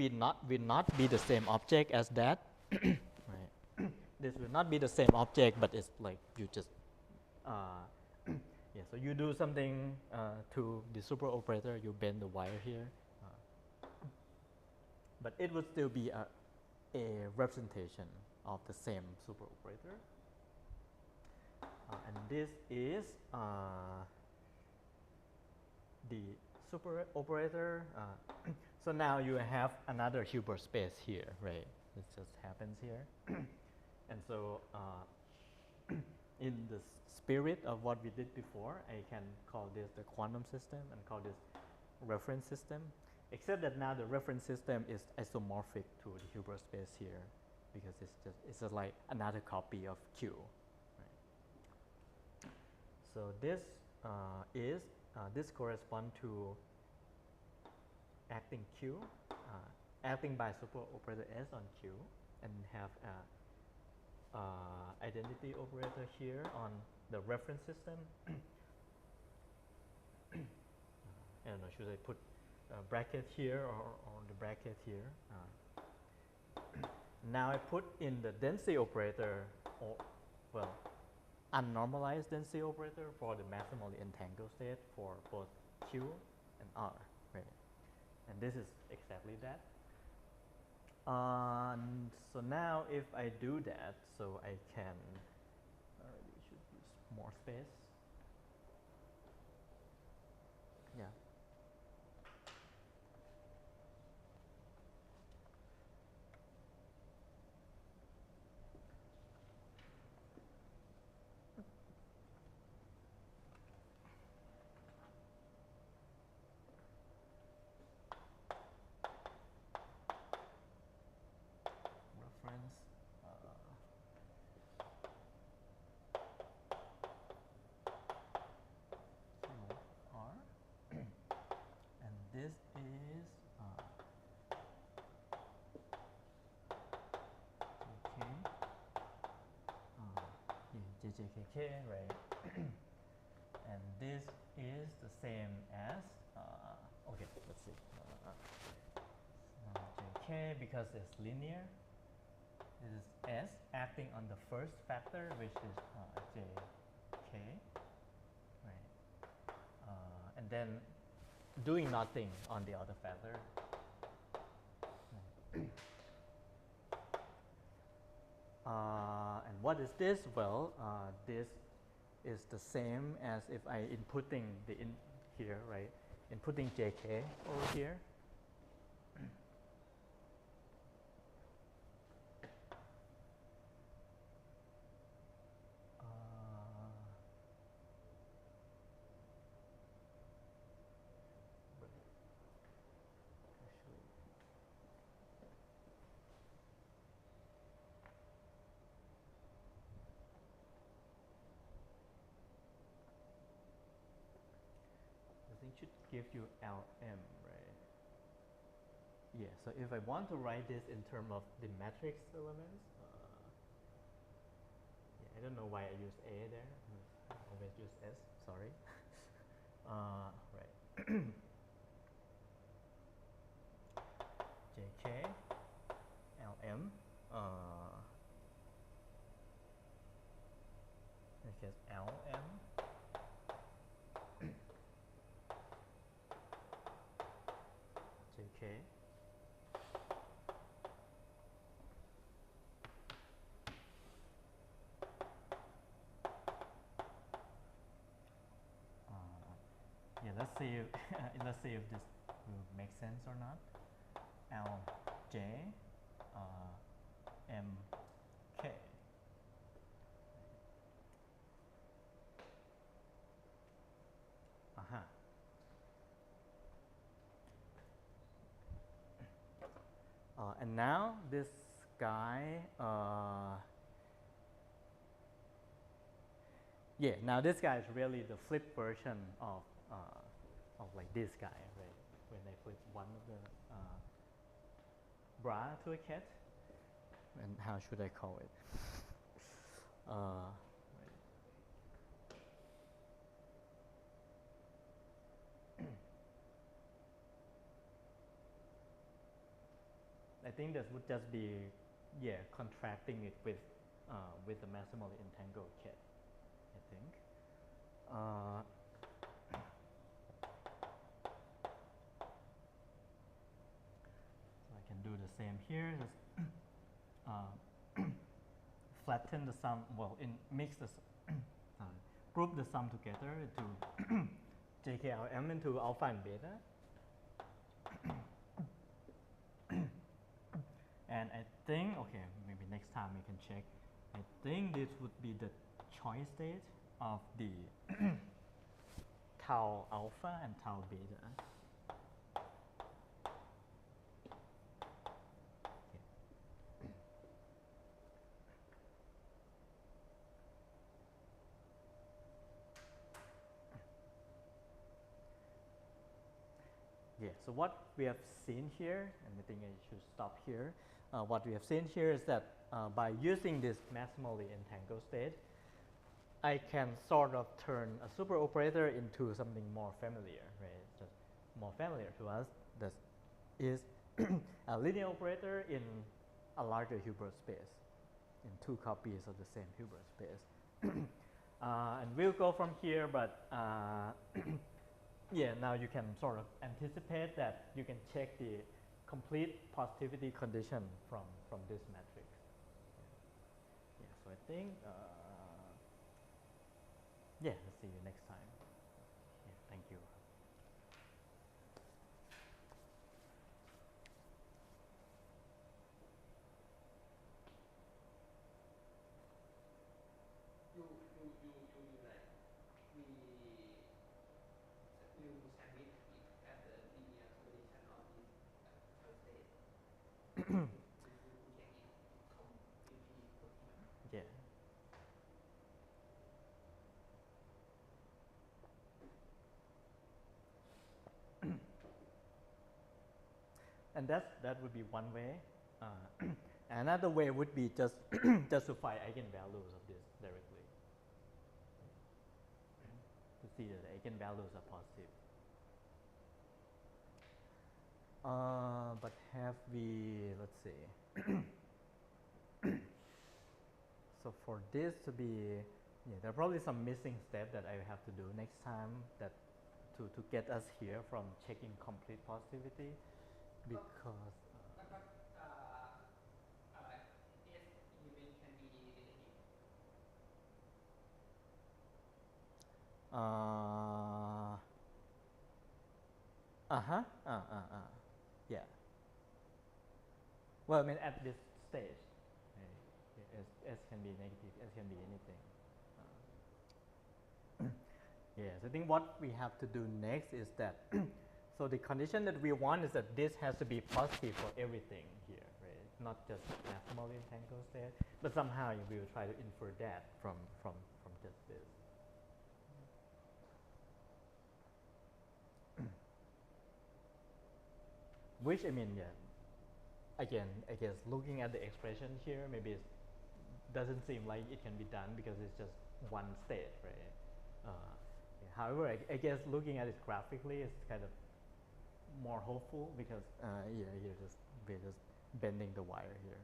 not be the same object as that, right? This will not be the same object, but it's like you just, yeah. So you do something to the super operator, you bend the wire here, but it would still be a representation of the same super operator. And this is the super operator. So now you have another Hilbert space here, right? This just happens here. And so in the spirit of what we did before, I can call this the quantum system and call this reference system, except that now the reference system is isomorphic to the Hilbert space here, because it's just like another copy of Q. Right? So this this corresponds to acting Q, acting by super operator S on Q, and have identity operator here on the reference system. I don't know, should I put a bracket here or the bracket here? Now I put in the density operator, or well, unnormalized density operator for the maximally entangled state for both Q and R, right? And this is exactly that. So now if I do that, so I can, already should use more space. Yeah. Reference. R. And this is JJKK, right? And this is the same as, okay, let's see. JK, because it's linear. This is S acting on the first factor, which is JK, right? And then doing nothing on the other factor. And what is this? Well, this is the same as if I inputting here, right? Inputting JK over here. give you Lm, right? Yeah, so if I want to write this in terms of the matrix elements, yeah, I don't know why I use A there. I always use S, sorry. Right. JK, LM, in this case LM, JK, yeah, let's see if let's see if this will make sense or not. LJ, MK. Uh-huh. And now this guy, yeah, now this guy is really the flip version of like this guy, right? When I flip one of the bra to a cat, and how should I call it? I think this would just be, yeah, contracting it with the maximally entangled cat, I think. So I can do the same here. Just flatten the sum. Well, mix the group the sum together into JKLM into alpha and beta. And I think, okay, maybe next time we can check. I think this would be the choice state of the tau alpha and tau beta. Yeah, so what we have seen here, and I think I should stop here. What we have seen here is that by using this maximally entangled state, I can sort of turn a super operator into something more familiar, right? Just more familiar to us. That is a linear operator in a larger Hilbert space, in two copies of the same Hilbert space. And we'll go from here, but yeah, now you can sort of anticipate that you can check the complete positivity condition from this matrix. Yeah, so I think, yeah, let's see you next time. Yeah, thank you. You like we will sandwich it at the linear combination of this choice state. to check it completely positive. Yeah. And that would be one way. Another way would be just to find eigenvalues of this directly, to see that the eigenvalues are positive. But have we, let's see. So for this to be, yeah, there are probably some missing steps that I have to do next time that to get us here from checking complete positivity, because S element can be negative. Yeah. Well, I mean, at this stage, S can be negative, S can be anything. Yes, I think what we have to do next is that, so the condition that we want is that this has to be positive for everything here, right? Not just maximally entangled state, but somehow we will try to infer that from just this. which I mean, yeah, again, I guess looking at the expression here, maybe it doesn't seem like it can be done because it's just one state, right? Yeah, however, I guess looking at it graphically is kind of more hopeful because yeah, we're just bending the wire here.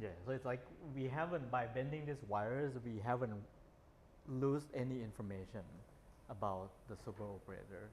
Yeah, so it's like we haven't, by bending these wires, we haven't lose any information about the super operator.